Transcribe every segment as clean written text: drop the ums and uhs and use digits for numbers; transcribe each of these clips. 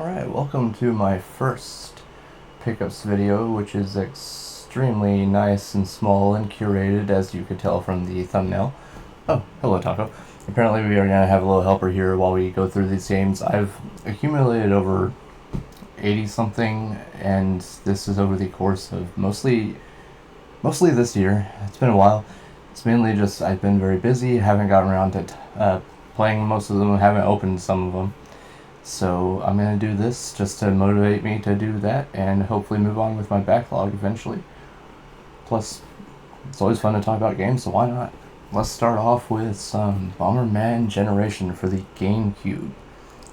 Alright, welcome to my first pickups video, which is extremely nice and small and curated, as you could tell from the thumbnail. Oh, hello Taco. Apparently we are going to have a little helper here while we go through these games. I've accumulated over 80 something, and this is over the course of mostly this year. It's been a while. It's mainly just I've been very busy, haven't gotten around to playing most of them, haven't opened some of them. So I'm going to do this just to motivate me to do that and hopefully move on with my backlog eventually. Plus, it's always fun to talk about games, so why not? Let's start off with some Bomberman Generation for the GameCube.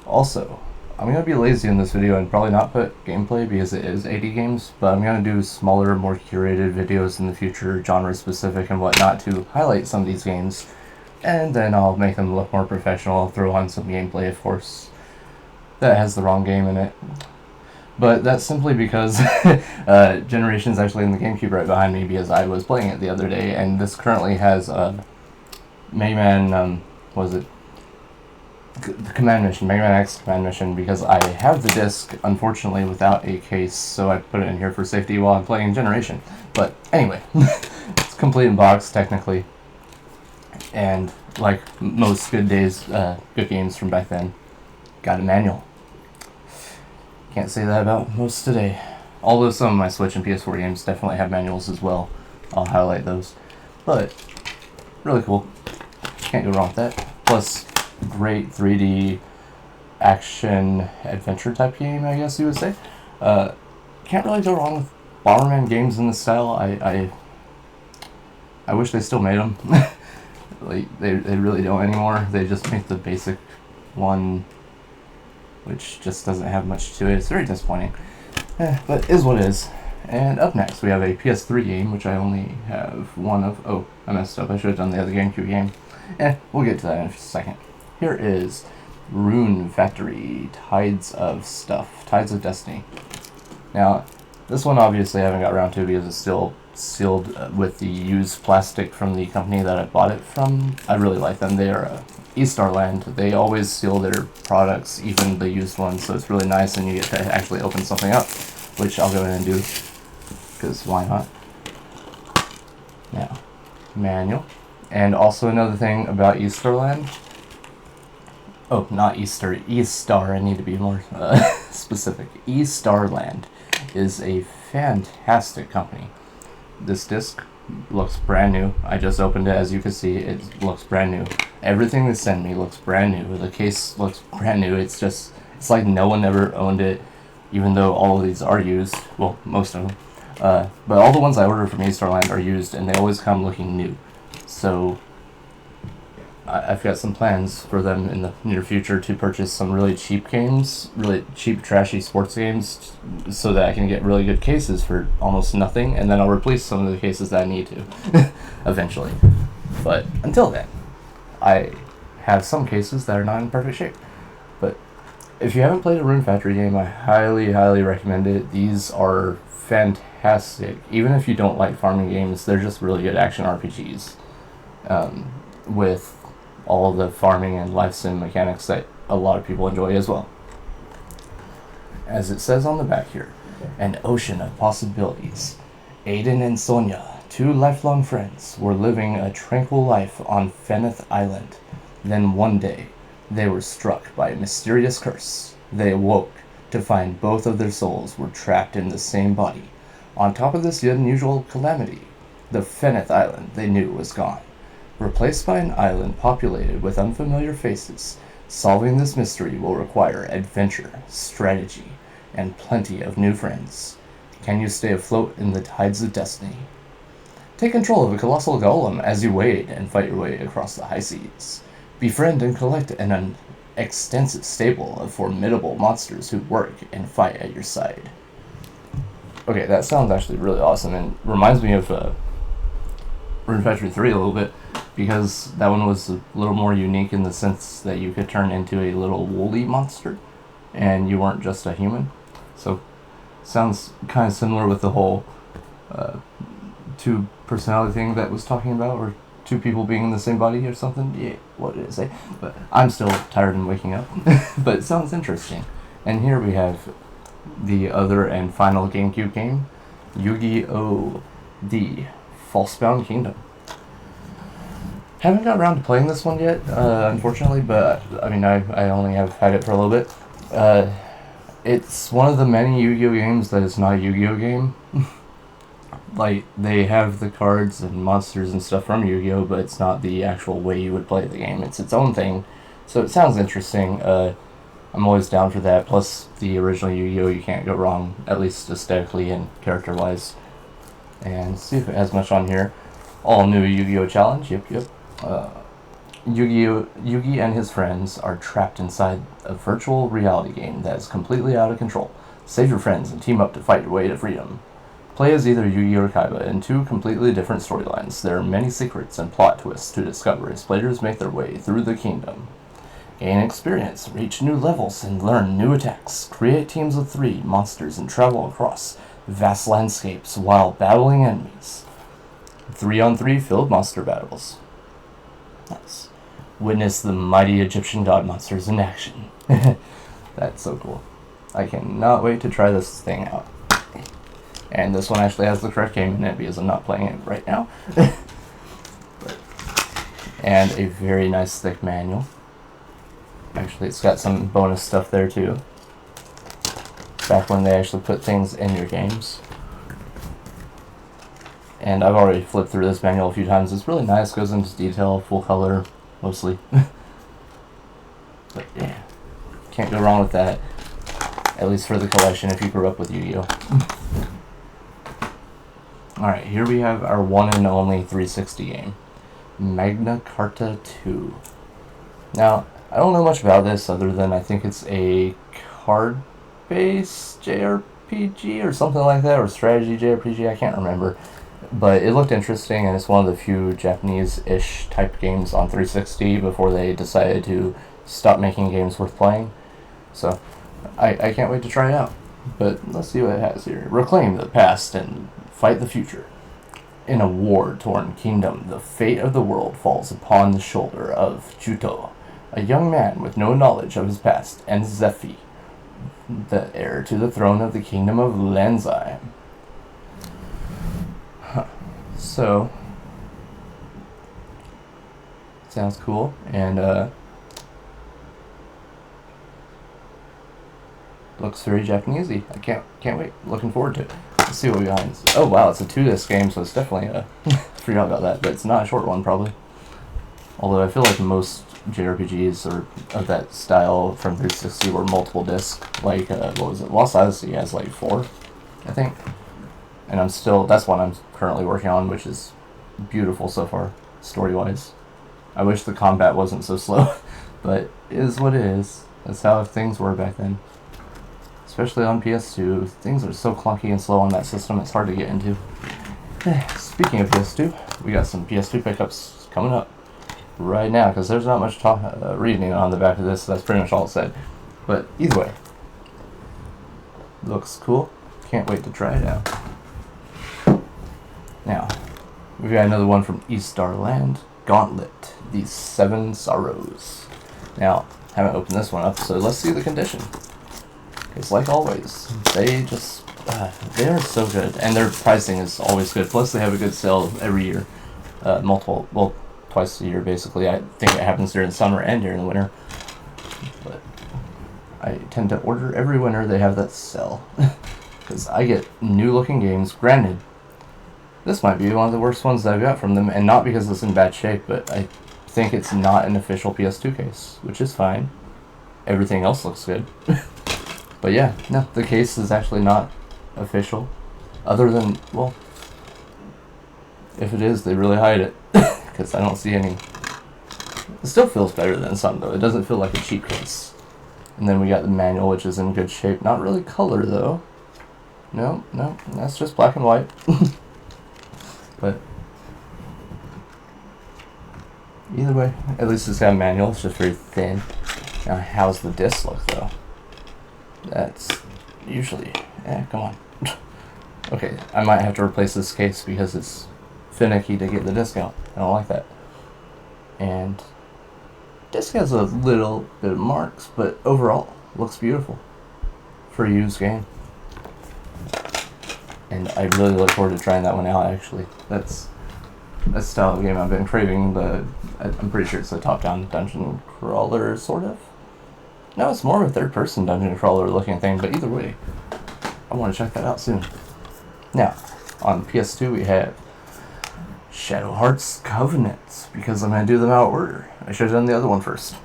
Also, I'm going to be lazy in this video and probably not put gameplay because it is 80 games, but I'm going to do smaller, more curated videos in the future, genre specific and whatnot, to highlight some of these games. And then I'll make them look more professional. I'll throw on some gameplay, of course. That has the wrong game in it. But that's simply because Generation's actually in the GameCube right behind me because I was playing it the other day, and this currently has Mega Man, the Command Mission, Mega Man X Command Mission, because I have the disc, unfortunately, without a case, so I put it in here for safety while I'm playing Generation. But anyway, it's complete in box, technically. And like most good games from back then, got a manual. Can't say that about most today. Although some of my Switch and PS4 games definitely have manuals as well. I'll highlight those. But, really cool. Can't go wrong with that. Plus, great 3D action adventure type game, I guess you would say. Can't really go wrong with Bomberman games in this style. I wish they still made them. Like, they really don't anymore. They just make the basic one, which just doesn't have much to it. It's very disappointing. But is what it is. And up next, we have a PS3 game, which I only have one of. Oh, I messed up. I should have done the other GameCube game. We'll get to that in a second. Here is Rune Factory, Tides of Destiny. Now, this one obviously I haven't got around to because it's still sealed with the used plastic from the company that I bought it from. I really like them. They are eStarland. They always seal their products, even the used ones, so it's really nice, and you get to actually open something up, which I'll go ahead and do, because why not? Now, manual. And also another thing about eStarland. Oh, not eStar, I need to be more specific. eStarland is a fantastic company. This disc looks brand new. I just opened it, as you can see. It looks brand new. Everything they send me looks brand new. The case looks brand new. It's like no one ever owned it, even though all of these are used. Well, most of them. But all the ones I ordered from eStarland are used, and they always come looking new. So I've got some plans for them in the near future to purchase some really cheap games, really cheap, trashy sports games, so that I can get really good cases for almost nothing, and then I'll replace some of the cases that I need to, eventually. But until then, I have some cases that are not in perfect shape. But if you haven't played a Rune Factory game, I highly, highly recommend it. These are fantastic. Even if you don't like farming games, they're just really good action RPGs. With all of the farming and life sim mechanics that a lot of people enjoy as well. As it says on the back here, an ocean of possibilities. Aiden and Sonia, two lifelong friends, were living a tranquil life on Feneth Island. Then one day, they were struck by a mysterious curse. They awoke to find both of their souls were trapped in the same body. On top of this unusual calamity, the Feneth Island they knew was gone, replaced by an island populated with unfamiliar faces. Solving this mystery will require adventure, strategy, and plenty of new friends. Can you stay afloat in the tides of destiny? Take control of a colossal golem as you wade and fight your way across the high seas. Befriend and collect an extensive stable of formidable monsters who work and fight at your side. Okay, that sounds actually really awesome, and reminds me of Rune Factory 3 a little bit, because that one was a little more unique in the sense that you could turn into a little woolly monster, and you weren't just a human. So, sounds kind of similar with the whole two personality thing that was talking about, or two people being in the same body or something. Yeah, what did it say? But I'm still tired and waking up. But it sounds interesting. And here we have the other and final GameCube game, Yu-Gi-Oh! The Falsebound Kingdom. Haven't got around to playing this one yet, unfortunately, but I mean, I only have had it for a little bit. It's one of the many Yu-Gi-Oh! Games that is not a Yu-Gi-Oh! Game. Like, they have the cards and monsters and stuff from Yu-Gi-Oh! But it's not the actual way you would play the game. It's its own thing. So it sounds interesting. I'm always down for that. Plus, the original Yu-Gi-Oh! You can't go wrong, at least aesthetically and character-wise. And see if it has much on here. All new Yu-Gi-Oh! Challenge. Yep. Yugi and his friends are trapped inside a virtual reality game that is completely out of control. Save your friends and team up to fight your way to freedom. Play as either Yugi or Kaiba in two completely different storylines. There are many secrets and plot twists to discover as players make their way through the kingdom. Gain experience, reach new levels, and learn new attacks. Create teams of 3 monsters and travel across vast landscapes while battling enemies. 3-on-3 field monster battles. Nice. Witness the mighty Egyptian god monsters in action. That's so cool. I cannot wait to try this thing out. And this one actually has the correct game in it because I'm not playing it right now. And a very nice thick manual. Actually, it's got some bonus stuff there too. Back when they actually put things in your games. And I've already flipped through this manual a few times. It's really nice, goes into detail, full color, mostly. But yeah, can't go wrong with that. At least for the collection if you grew up with Yu-Gi-Oh! Alright, here we have our one and only 360 game, Magna Carta 2. Now, I don't know much about this other than I think it's a card-based JRPG or something like that, or strategy JRPG, I can't remember. But it looked interesting, and it's one of the few Japanese-ish type games on 360 before they decided to stop making games worth playing. So, I can't wait to try it out. But let's see what it has here. Reclaim the past and fight the future. In a war-torn kingdom, the fate of the world falls upon the shoulder of Juto, a young man with no knowledge of his past, and Zephy, the heir to the throne of the kingdom of Lanzai. So, sounds cool, and looks very Japanesey. I can't wait. Looking forward to it. Let's see what we got. Oh wow, it's a 2-disc game, so it's definitely forgot about that, but it's not a short one probably. Although I feel like most JRPGs or of that style from 360 were multiple disc. Like what was it? Lost Odyssey has like 4, I think. And that's one I'm currently working on, which is beautiful so far, story-wise. I wish the combat wasn't so slow, but it is what it is. That's how things were back then. Especially on PS2, things are so clunky and slow on that system, it's hard to get into. Speaking of PS2, we got some PS2 pickups coming up right now, because there's not much reading on the back of this, so that's pretty much all it said. But either way, looks cool. Can't wait to try it out. Now, we've got another one from E-Starland, Gauntlet, The 7 Sorrows. Now, haven't opened this one up, so let's see the condition. Because like always, they are so good, and their pricing is always good. Plus, they have a good sale every year, twice a year basically. I think it happens during the summer and during the winter. But I tend to order every winter they have that sale, because I get new-looking games. Granted, this might be one of the worst ones that I've got from them, and not because it's in bad shape, but I think it's not an official PS2 case, which is fine. Everything else looks good. But yeah, no, the case is actually not official. Other than, well, if it is, they really hide it. Because I don't see any. It still feels better than some, though. It doesn't feel like a cheap case. And then we got the manual, which is in good shape. Not really color, though. No, that's just black and white. But either way, at least it's got a manual. It's just very thin. Now, how's the disc look, though? That's usually... come on. Okay, I might have to replace this case because it's finicky to get the disc out. I don't like that. And disc has a little bit of marks, but overall, looks beautiful. for a used game. And I really look forward to trying that one out, actually. That's a style of game I've been craving. I'm pretty sure it's a top-down dungeon crawler, sort of. No, it's more of a third-person dungeon crawler looking thing, but either way, I want to check that out soon. Now, on PS2 we have Shadow Hearts Covenant, because I'm going to do them out of order. I should have done the other one first.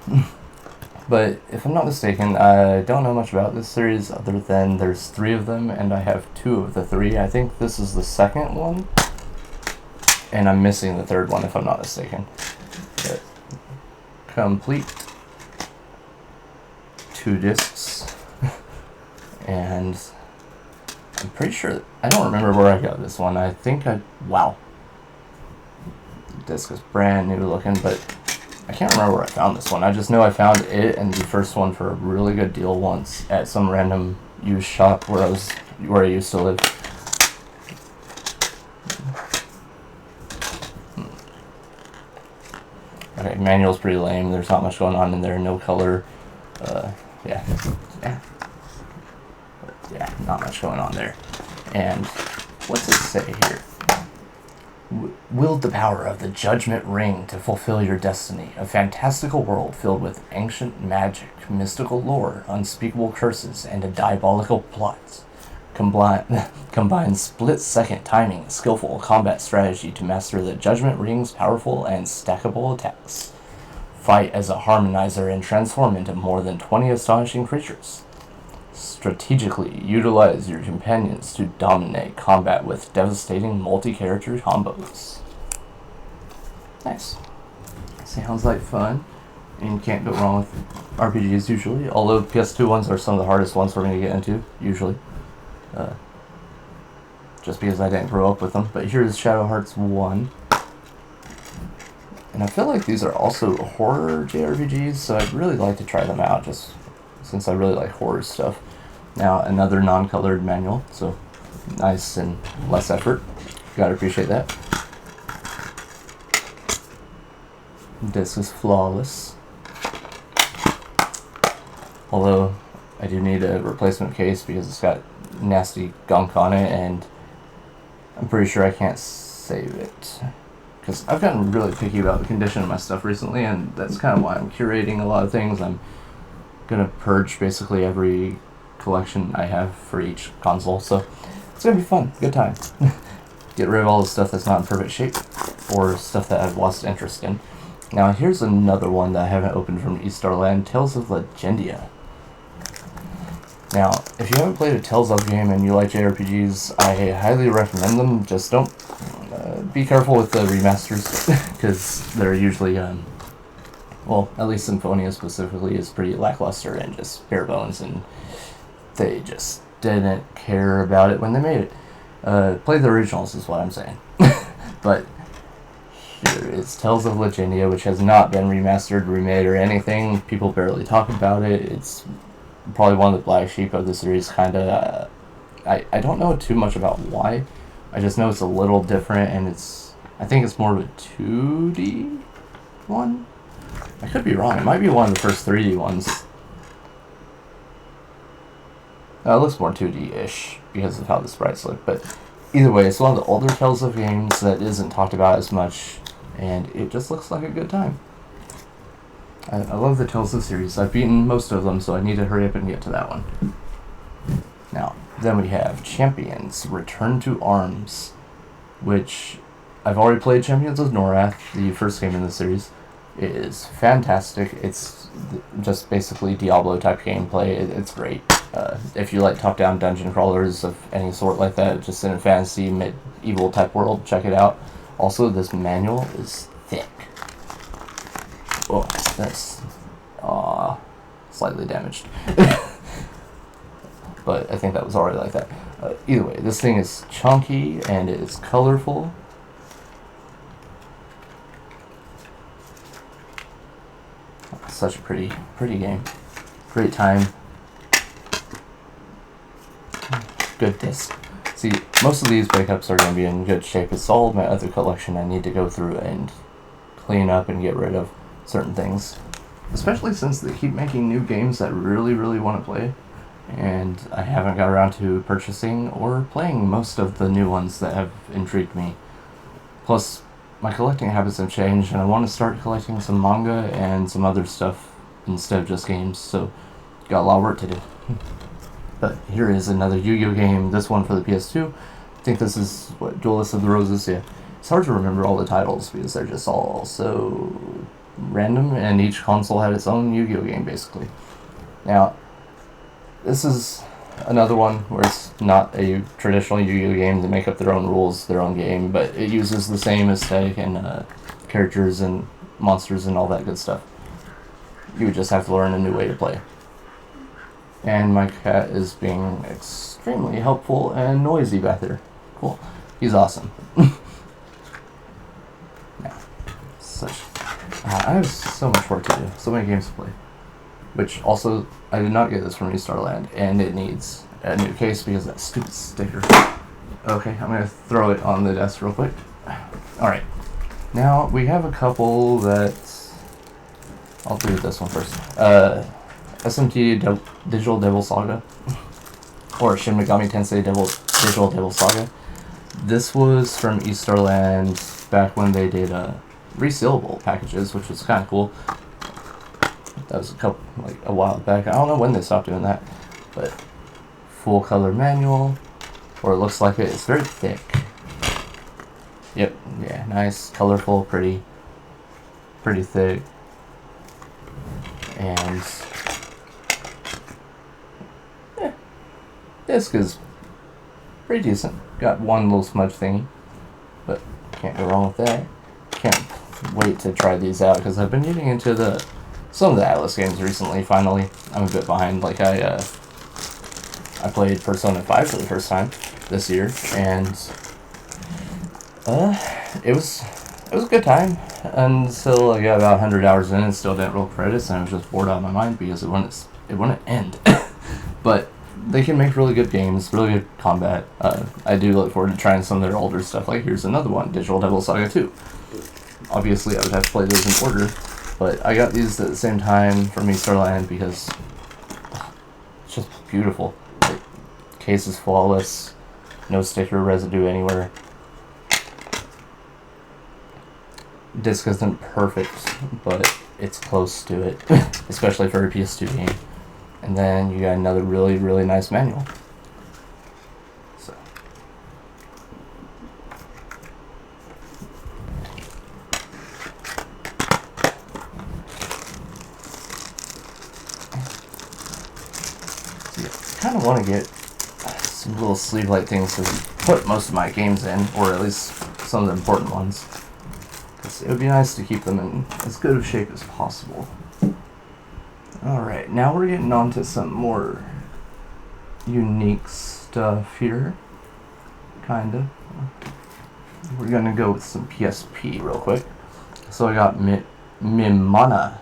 But if I'm not mistaken, I don't know much about this series other than there's 3 of them, and I have 2 of the 3. I think this is the second one, and I'm missing the third one if I'm not mistaken. But complete 2 discs, and I'm pretty sure, I don't remember where I got this one. Wow. The disc is brand new looking, but I can't remember where I found this one. I just know I found it and the first one for a really good deal once at some random used shop where I used to live. Okay, manual's pretty lame. There's not much going on in there. No color. Yeah, not much going on there. And what's it say here? Wield the power of the Judgment Ring to fulfill your destiny. A fantastical world filled with ancient magic, mystical lore, unspeakable curses, and a diabolical plot. Combine split-second timing and skillful combat strategy to master the Judgment Ring's powerful and stackable attacks. Fight as a harmonizer and transform into more than 20 astonishing creatures. Strategically utilize your companions to dominate combat with devastating multi-character combos. Nice. Sounds like fun. And you can't go wrong with RPGs usually, although PS2 ones are some of the hardest ones we're going to get into, usually. Just because I didn't grow up with them. But here's Shadow Hearts 1. And I feel like these are also horror JRPGs, so I'd really like to try them out, just since I really like horror stuff. Now, another non-colored manual, so nice and less effort. Gotta appreciate that. This is flawless. Although, I do need a replacement case because it's got nasty gunk on it, and I'm pretty sure I can't save it. Because I've gotten really picky about the condition of my stuff recently, and that's kind of why I'm curating a lot of things. I'm going to purge basically every collection I have for each console, so it's going to be fun, good time. Get rid of all the stuff that's not in perfect shape, or stuff that I've lost interest in. Now here's another one that I haven't opened from Eastarland, Tales of Legendia. Now, if you haven't played a Tales of game and you like JRPGs, I highly recommend them. Just don't be careful with the remasters, because they're usually, well, at least Symphonia specifically is pretty lackluster and just bare bones, and they just didn't care about it when they made it. Play the originals is what I'm saying. But here is Tales of Legendia, which has not been remastered, remade, or anything. People barely talk about it. It's probably one of the black sheep of the series, kind of. I don't know too much about why. I just know it's a little different, and I think it's more of a 2D one? I could be wrong. It might be one of the first 3D ones. It looks more 2D-ish because of how the sprites look, but either way, it's one of the older Tales of games that isn't talked about as much, and it just looks like a good time. I love the Tales of series. I've beaten most of them, so I need to hurry up and get to that one. Now, then we have Champions Return to Arms, which I've already played Champions of Norath, the first game in the series. It is fantastic. It's just basically Diablo-type gameplay. It's great. If you like top-down dungeon crawlers of any sort like that, just in a fantasy, medieval-type world, check it out. Also, this manual is thick. Oh, that's slightly damaged. But I think that was already like that. Either way, this thing is chunky and it is colorful. Such a pretty game. Great time. Good disc. See, most of these pickups are going to be in good shape. It's all of my other collection I need to go through and clean up and get rid of certain things. Especially since they keep making new games that I really want to play. and I haven't got around to purchasing or playing most of the new ones that have intrigued me. Plus, my collecting habits have changed, and I want to start collecting some manga and some other stuff instead of just games, so got a lot of work to do. But here is another Yu-Gi-Oh game, this one for the PS2. I think this is, what, Duelist of the Roses? Yeah. It's hard to remember all the titles because they're just all so random, and each console had its own Yu-Gi-Oh game, basically. Now, this is another one where it's not a traditional Yu-Gi-Oh game. They make up their own rules, their own game, but it uses the same aesthetic and characters and monsters and all that good stuff. You would just have to learn a new way to play. And my cat is being extremely helpful and noisy back there. Cool. He's awesome. Yeah. I have so much work to do. So many games to play. Which also, I did not get this from New Star Land, and it needs a new case because of that stupid sticker. Okay, I'm going to throw it on the desk real quick. Alright. Now, we have a couple that... I'll do this one first. SMT Digital Devil Saga, or Shin Megami Tensei Digital Devil Saga. This was from East Star Land back when they did resealable packages, which was kind of cool. That was a while back. I don't know when they stopped doing that, but full color manual, or it looks like it. It's very thick. Yep, yeah, nice, colorful, pretty thick, and disc is pretty decent. Got one little smudge thingy, but can't go wrong with that. Can't wait to try these out because I've been getting into some of the Atlas games recently. Finally, I'm a bit behind. Like I played Persona 5 for the first time this year, and it was a good time until I got about 100 hours in and still didn't roll credits, and I was just bored out of my mind because it wouldn't end. But they can make really good games, really good combat. I do look forward to trying some of their older stuff. Like here's another one, Digital Devil Saga 2. Obviously, I would have to play those in order, but I got these at the same time from East Star Land because it's just beautiful. The case is flawless, no sticker residue anywhere. Disc isn't perfect, but it's close to it, especially for a PS2 game. And then you got another really, really nice manual. So. I kind of want to get some little sleeve-like things to put most of my games in, or at least some of the important ones. Because it would be nice to keep them in as good of shape as possible. Alright, now we're getting on to some more unique stuff here. Kinda. We're gonna go with some PSP real quick. So I got Mimana.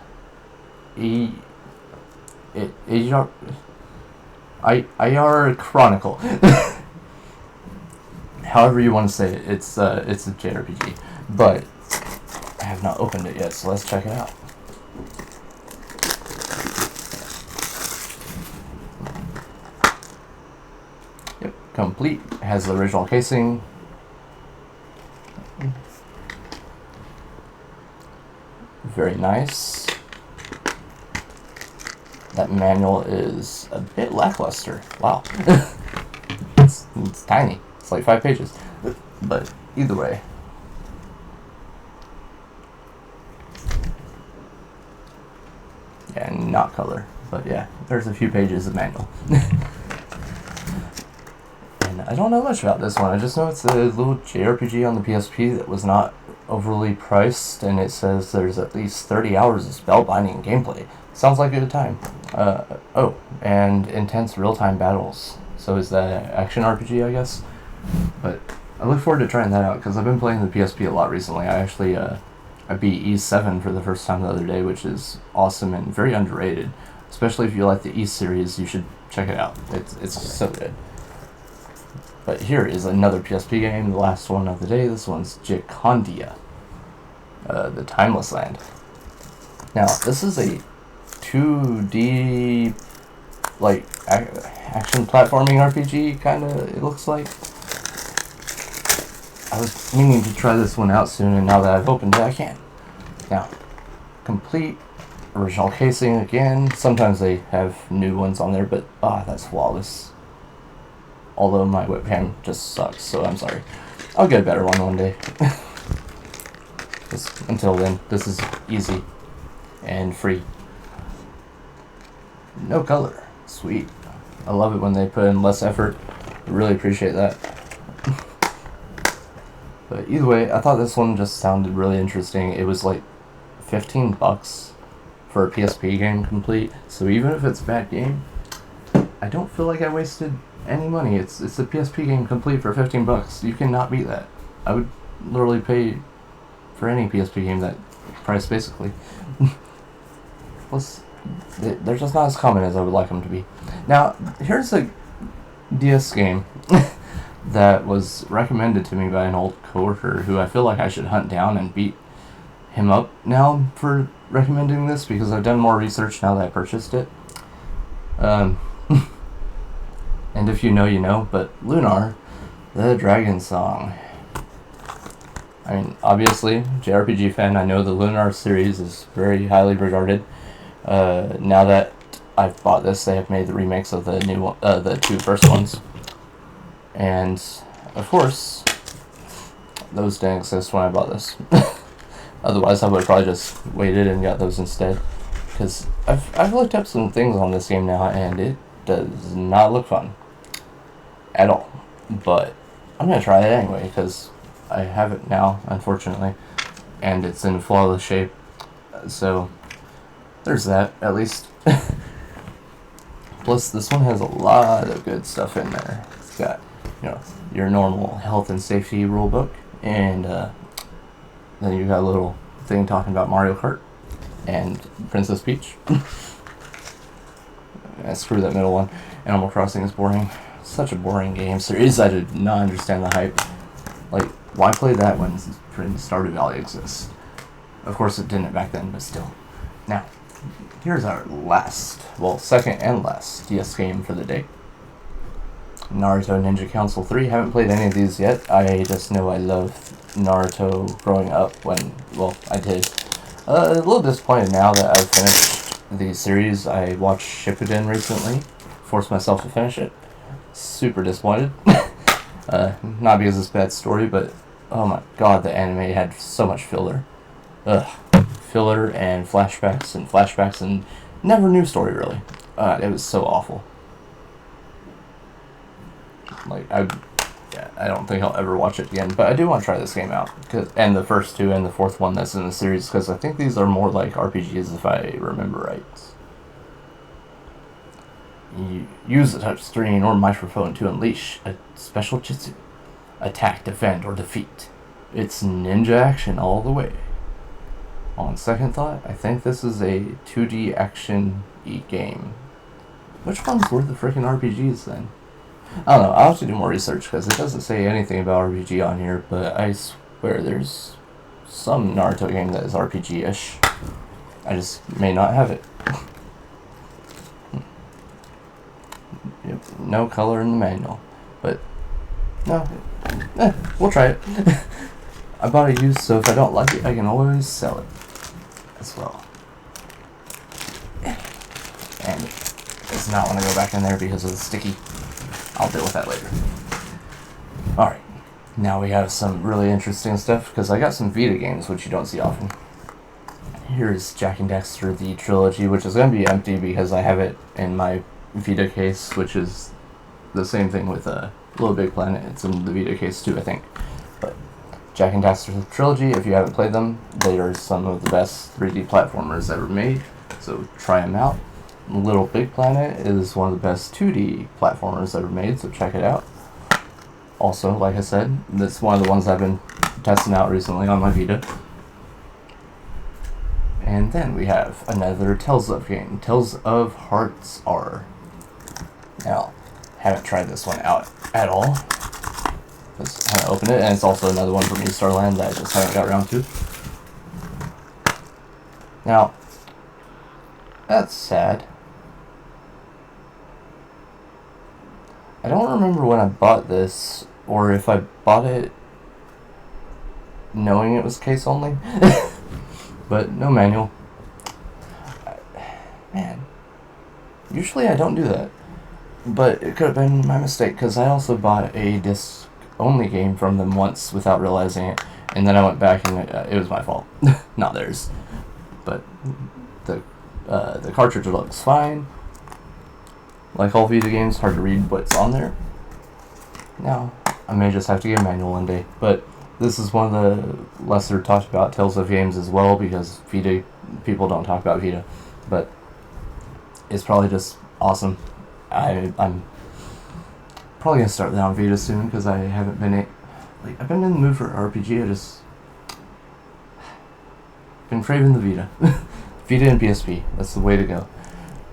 IR Chronicle. However you want to say it, it's a JRPG. But I have not opened it yet, so let's check it out. Yep, complete. It has the original casing. Very nice. That manual is a bit lackluster. Wow. It's tiny. It's like 5 pages. But either way. Yeah, not color. But yeah, there's a few pages of manual. And I don't know much about this one. I just know it's a little JRPG on the PSP that was not overly priced, and it says there's at least 30 hours of spellbinding gameplay. Sounds like a good time. And intense real-time battles. So is that an action RPG, I guess? But I look forward to trying that out, because I've been playing the PSP a lot recently. I actually, I beat E7 for the first time the other day, which is awesome and very underrated. Especially if you like the E series, you should check it out. It's so good. But here is another PSP game, the last one of the day. This one's Giocondia, the Timeless Land. Now, this is a 2D like action platforming RPG kind of. It looks like. I was meaning to try this one out soon, and now that I've opened it, I can. Now, complete original casing again. Sometimes they have new ones on there, but that's flawless. Although my webcam just sucks, so I'm sorry. I'll get a better one day. Until then, this is easy and free. No color. Sweet. I love it when they put in less effort. I really appreciate that. But either way, I thought this one just sounded really interesting. It was like $15 for a PSP game complete. So even if it's a bad game, I don't feel like I wasted any money. It's a PSP game complete for $15. You cannot beat that. I would literally pay for any PSP game that price, basically. Plus, they're just not as common as I would like them to be. Now, here's a DS game that was recommended to me by an old coworker who I feel like I should hunt down and beat him up now for recommending this, because I've done more research now that I purchased it. And if you know, you know, but Lunar, the Dragon Song. I mean, obviously, JRPG fan, I know the Lunar series is very highly regarded. Now that I've bought this, they have made the remakes of the new the two first ones. And, of course, those didn't exist when I bought this. Otherwise, I would have probably just waited and got those instead. Because I've looked up some things on this game now, and it does not look fun. At all. But I'm going to try it anyway, because I have it now, unfortunately. And it's in flawless shape. So, there's that, at least. Plus, this one has a lot of good stuff in there. It's got, your normal health and safety rule book, and then you got a little thing talking about Mario Kart and Princess Peach. Screw that middle one. Animal Crossing is boring. Such a boring game series. I did not understand the hype. Like, why play that when Stardew Valley exists? Of course it didn't back then, but still. Now, here's our second and last DS game for the day. Naruto Ninja Council 3. Haven't played any of these yet. I just know I loved Naruto growing up I did. A little disappointed now that I've finished the series. I watched Shippuden recently. Forced myself to finish it. Super disappointed. Not because it's a bad story, but oh my god, the anime had so much filler. Filler and flashbacks and never new story, really. It was so awful. Like, I don't think I'll ever watch it again, but I do want to try this game out, and the first two and the fourth one that's in the series, because I think these are more like RPGs if I remember right. You use the touch screen or microphone to unleash a special jutsu. Attack, defend, or defeat. It's ninja action all the way. On second thought, I think this is a 2D action-y game. Which ones were the freaking RPGs then? I don't know, I'll have to do more research because it doesn't say anything about RPG on here, but I swear there's some Naruto game that is RPG-ish. I just may not have it. Yep, no color in the manual, but no, we'll try it. I bought it used, so if I don't like it, I can always sell it as well. And it's not want to go back in there because of the sticky. I'll deal with that later. Alright, now we have some really interesting stuff, because I got some Vita games, which you don't see often. Here's Jak and Daxter, the trilogy, which is going to be empty because I have it in my Vita case, which is the same thing with Little Big Planet. It's in the Vita case too, I think. But Jak and Daxter trilogy, if you haven't played them, they are some of the best 3D platformers ever made, so try them out. Little Big Planet is one of the best 2D platformers ever made, so check it out. Also, like I said, that's one of the ones I've been testing out recently on my Vita. And then we have another Tales of game, Tales of Hearts R. Now, haven't tried this one out at all. Just haven't opened it, and it's also another one from East Starland that I just haven't got around to. Now, that's sad. I don't remember when I bought this, or if I bought it knowing it was case only. But no manual. Man, usually I don't do that. But it could have been my mistake, because I also bought a disc-only game from them once without realizing it, and then I went back and it was my fault, not theirs. But the cartridge looks fine. Like all Vita games, hard to read what's on there. Now, I may just have to get a manual one day, but this is one of the lesser talked about Tales of games as well, because Vita people don't talk about Vita, but it's probably just awesome. I'm probably gonna start that on Vita soon, because I haven't been I've been in the mood for RPG. I just been craving the Vita. Vita and PSP, that's the way to go.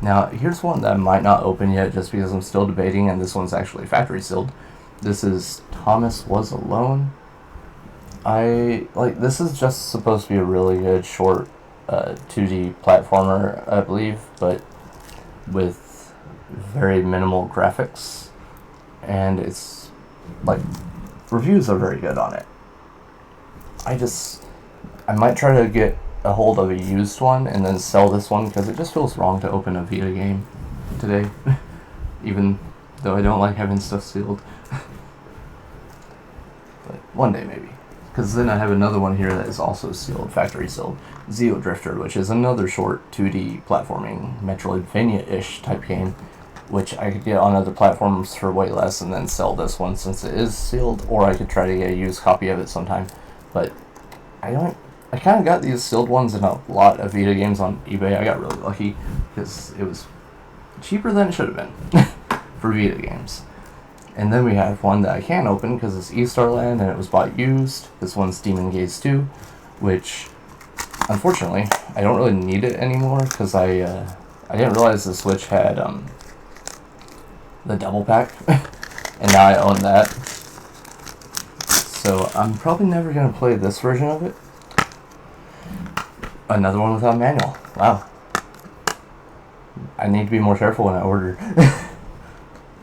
Now here's one that I might not open yet, just because I'm still debating, and this one's actually factory sealed. This is Thomas Was Alone. This is just supposed to be a really good short 2D platformer, I believe, but with very minimal graphics, and it's reviews are very good on it. I might try to get a hold of a used one and then sell this one, because it just feels wrong to open a Vita game today, even though I don't like having stuff sealed. But one day maybe, because then I have another one here that is also sealed, factory sealed, Xeodrifter, which is another short 2D platforming Metroidvania-ish type game, which I could get on other platforms for way less and then sell this one since it is sealed, or I could try to get a used copy of it sometime. But I kind of got these sealed ones in a lot of Vita games on eBay. I got really lucky because it was cheaper than it should have been for Vita games. And then we have one that I can't open because it's E-Starland and it was bought used. This one's Demon Gaze 2, which unfortunately I don't really need it anymore, because I didn't realize the Switch had the double pack, and now I own that. So I'm probably never going to play this version of it. Another one without manual. Wow. I need to be more careful when I order.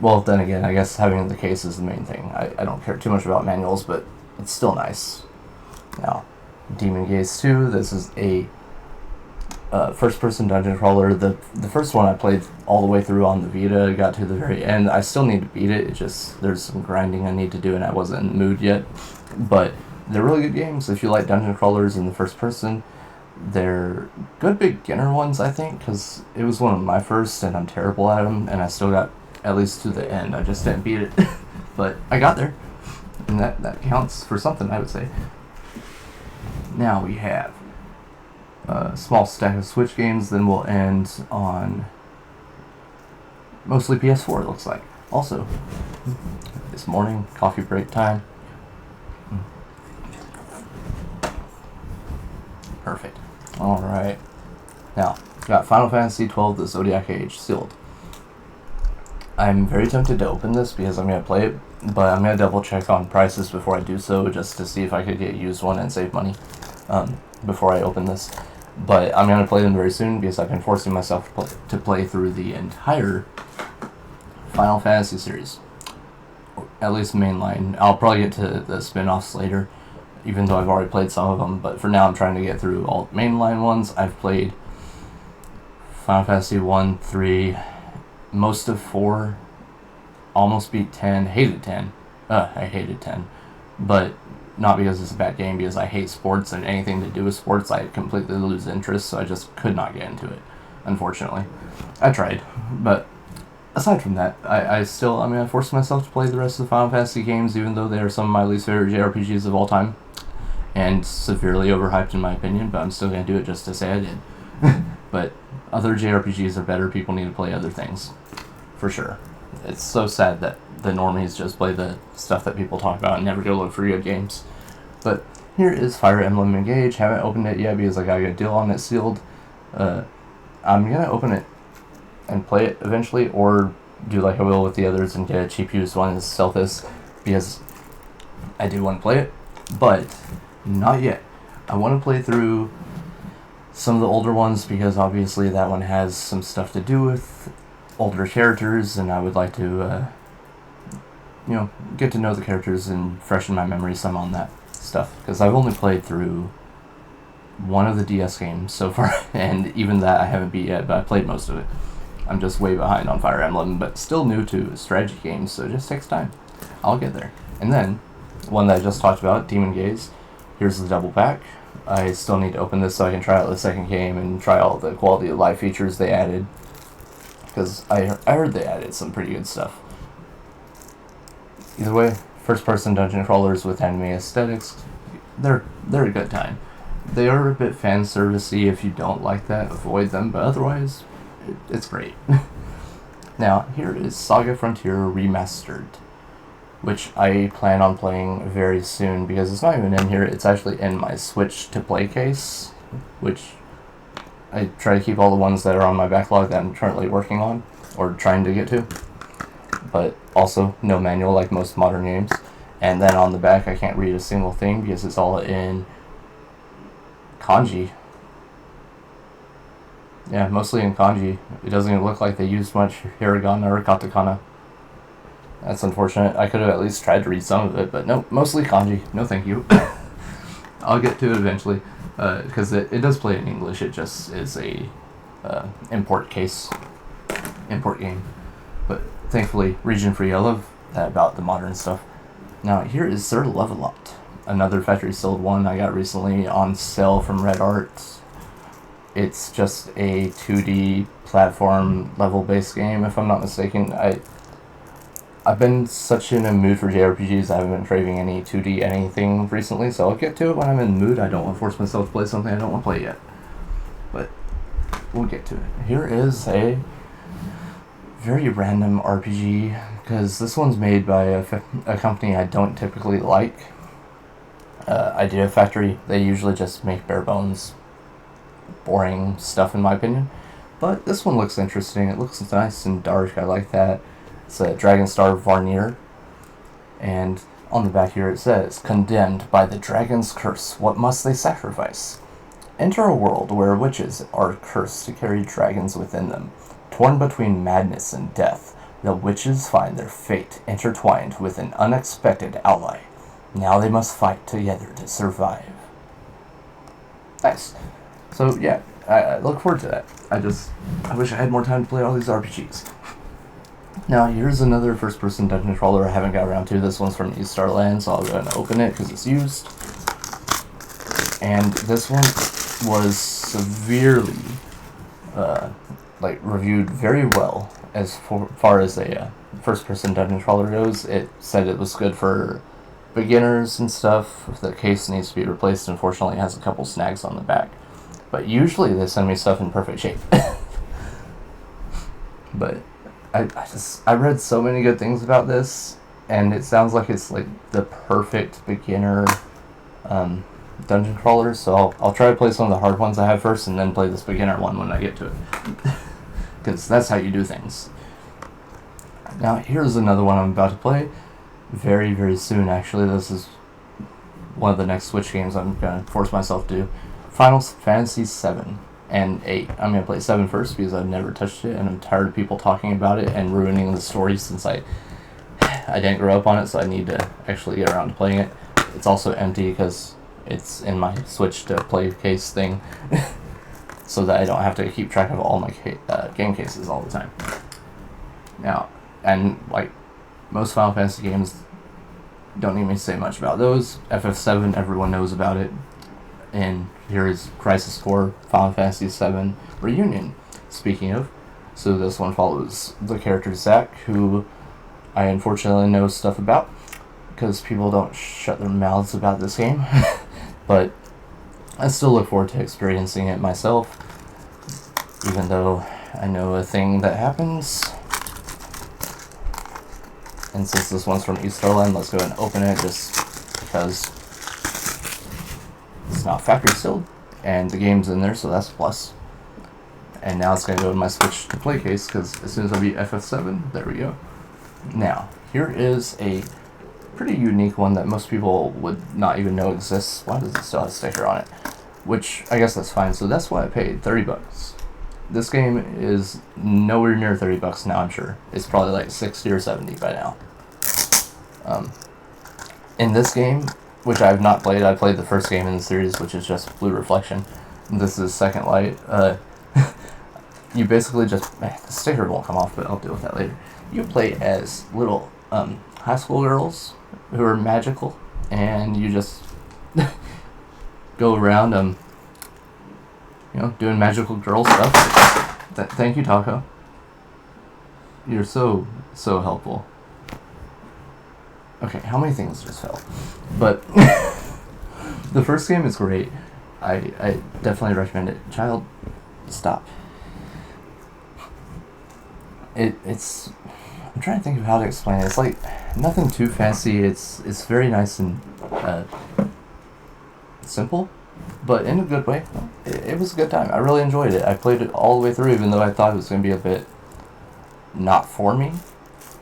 Well, then again, I guess having the case is the main thing. I don't care too much about manuals, but it's still nice. Now, Demon Gaze 2, this is a first-person dungeon crawler. The first one I played all the way through on the Vita, got to the very end. I still need to beat it. It just, there's some grinding I need to do, and I wasn't in the mood yet. But they're really good games if you like dungeon crawlers in the first person. They're good beginner ones, I think, because it was one of my first, and I'm terrible at them, and I still got at least to the end. I just didn't beat it. But I got there, and that counts for something, I would say. Now we have a small stack of Switch games, then we'll end on mostly PS4, it looks like. Also, this morning, coffee break time. Perfect. Alright. Now, got Final Fantasy XII, The Zodiac Age, sealed. I'm very tempted to open this because I'm going to play it, but I'm going to double check on prices before I do so, just to see if I could get a used one and save money before I open this. But I'm going to play them very soon because I've been forcing myself to play through the entire Final Fantasy series. At least mainline. I'll probably get to the spin-offs later, even though I've already played some of them. But for now, I'm trying to get through all mainline ones. I've played Final Fantasy 1, 3, most of 4, almost beat 10, hated 10. I hated 10. But not because it's a bad game, because I hate sports, and anything to do with sports, I completely lose interest, so I just could not get into it, unfortunately. I tried, but aside from that, I forced myself to play the rest of the Final Fantasy games, even though they are some of my least favorite JRPGs of all time, and severely overhyped in my opinion, but I'm still going to do it just to say I did. But other JRPGs are better, people need to play other things, for sure. It's so sad that the normies just play the stuff that people talk about and never go look for good games. But here is Fire Emblem Engage. Haven't opened it yet because I got a good deal on it sealed. I'm going to open it and play it eventually, or do like I will with the others and get a cheap used one and sell this, because I do want to play it, but not yet. I want to play through some of the older ones because obviously that one has some stuff to do with older characters, and I would like to get to know the characters and freshen my memory some on that stuff. Because I've only played through one of the DS games so far, and even that I haven't beat yet, but I played most of it. I'm just way behind on Fire Emblem, but still new to strategy games, so it just takes time. I'll get there. And then, one that I just talked about, Demon Gaze. Here's the double pack. I still need to open this so I can try out the second game and try all the quality of life features they added. Because I heard they added some pretty good stuff. Either way, first-person dungeon crawlers with anime aesthetics, they're a good time. They are a bit fan servicey. If you don't like that, avoid them, but otherwise, it's great. Now, here is Saga Frontier Remastered, which I plan on playing very soon because it's not even in here, it's actually in my Switch to Play case, which I try to keep all the ones that are on my backlog that I'm currently working on, or trying to get to, but also no manual like most modern games. And then on the back I can't read a single thing because it's all in kanji. Yeah, mostly in kanji. It doesn't even look like they used much hiragana or katakana. That's unfortunate. I could have at least tried to read some of it, but nope, mostly kanji. No thank you. I'll get to it eventually, because it does play in English. It just is a import game. But thankfully, region free. I love that about the modern stuff. Now, here is Sir Level-Up, another factory sold one I got recently on sale from Red Art. It's just a 2D platform level-based game, if I'm not mistaken. I've been such in a mood for JRPGs, I haven't been craving any 2D anything recently, so I'll get to it when I'm in the mood. I don't want to force myself to play something I don't want to play yet. But we'll get to it. Here is a very random RPG, because this one's made by a company I don't typically like. Idea Factory. They usually just make bare bones, boring stuff in my opinion. But this one looks interesting. It looks nice and dark. I like that. It's a Dragonstar Varnier. And on the back here it says, "Condemned by the dragon's curse, what must they sacrifice? Enter a world where witches are cursed to carry dragons within them. Torn between madness and death, the witches find their fate intertwined with an unexpected ally. Now they must fight together to survive." Nice. So yeah, I look forward to that. I wish I had more time to play all these RPGs. Now here's another first-person dungeon crawler I haven't got around to. This one's from Eastarland, so I'll go ahead and open it because it's used. And this one was severely, reviewed very well as far as a first-person dungeon crawler goes. It said it was good for beginners and stuff. The case needs to be replaced. Unfortunately, it has a couple snags on the back. But usually they send me stuff in perfect shape. But I read so many good things about this, and it sounds like it's like the perfect beginner dungeon crawler. So I'll try to play some of the hard ones I have first, and then play this beginner one when I get to it, because that's how you do things. Now here's another one I'm about to play very, very soon. Actually, this is one of the next Switch games I'm gonna force myself to do. Final Fantasy 7 and 8. I'm going to play 7 first because I've never touched it and I'm tired of people talking about it and ruining the story since I didn't grow up on it, so I need to actually get around to playing it. It's also empty because it's in my Switch to Play case thing so that I don't have to keep track of all my game cases all the time. Now, and like most Final Fantasy games, don't need me to say much about those. FF7, everyone knows about it. And here is Crisis Core Final Fantasy VII Reunion. Speaking of, so this one follows the character Zack, who I unfortunately know stuff about, because people don't shut their mouths about this game. But I still look forward to experiencing it myself, even though I know a thing that happens. And since this one's from Eastarland, let's go ahead and open it just because it's not factory sealed, and the game's in there, so that's a plus. And now it's going to go in my Switch to Play case, because as soon as I beat FF7, there we go. Now, here is a pretty unique one that most people would not even know exists. Why does it still have a sticker on it? Which, I guess that's fine, so that's why I paid $30. This game is nowhere near $30 now, I'm sure. It's probably like 60 or 70 by now. In this game, which I have not played, I played the first game in the series, which is just Blue Reflection. This is Second Light. You basically just... the sticker won't come off, but I'll deal with that later. You play as little high school girls who are magical, and you just go around doing magical girl stuff. Thank you, Taco. You're so helpful. Okay, how many things just fell? But the first game is great. I definitely recommend it. Child, stop. It's I'm trying to think of how to explain it. It's like nothing too fancy. It's very nice and simple, but in a good way. It was a good time. I really enjoyed it. I played it all the way through, even though I thought it was going to be a bit not for me,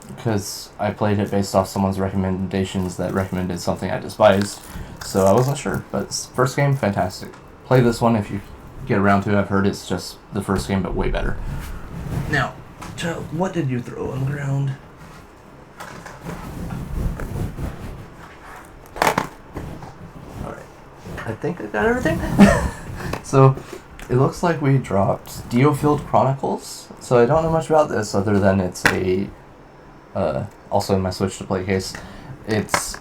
because I played it based off someone's recommendations that recommended something I despised, so I wasn't sure. But first game, fantastic. Play this one if you get around to it. I've heard it's just the first game, but way better. Now, child, what did you throw on the ground? Alright. I think I got everything. So, it looks like we dropped DioField Chronicles. So I don't know much about this other than it's a... also in my Switch to Play case. It's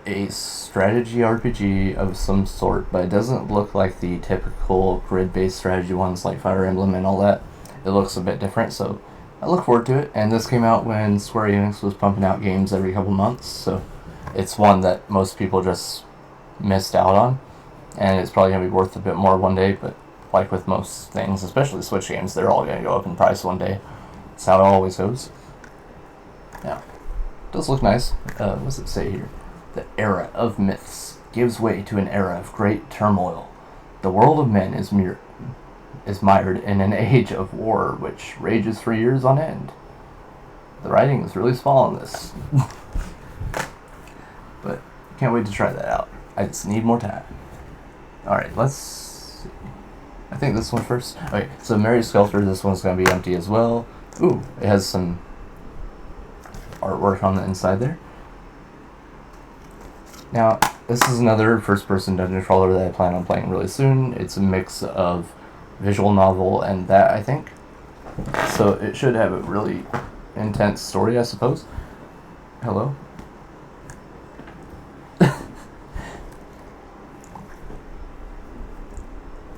a strategy RPG of some sort, but it doesn't look like the typical grid-based strategy ones like Fire Emblem and all that. It looks a bit different, so I look forward to it. And this came out when Square Enix was pumping out games every couple months, so it's one that most people just missed out on, and it's probably going to be worth a bit more one day, but like with most things, especially Switch games, they're all going to go up in price one day. That's how it always goes. Now, it does look nice. What does it say here? The era of myths gives way to an era of great turmoil. The world of men is mired in an age of war which rages for years on end. The writing is really small on this. But can't wait to try that out. I just need more time. Alright, let's see. I think this one first. Okay, so Mary Skelter, this one's going to be empty as well. Ooh, it has some artwork on the inside there. Now, this is another first-person dungeon crawler that I plan on playing really soon. It's a mix of visual novel and that, I think. So it should have a really intense story, I suppose. Hello?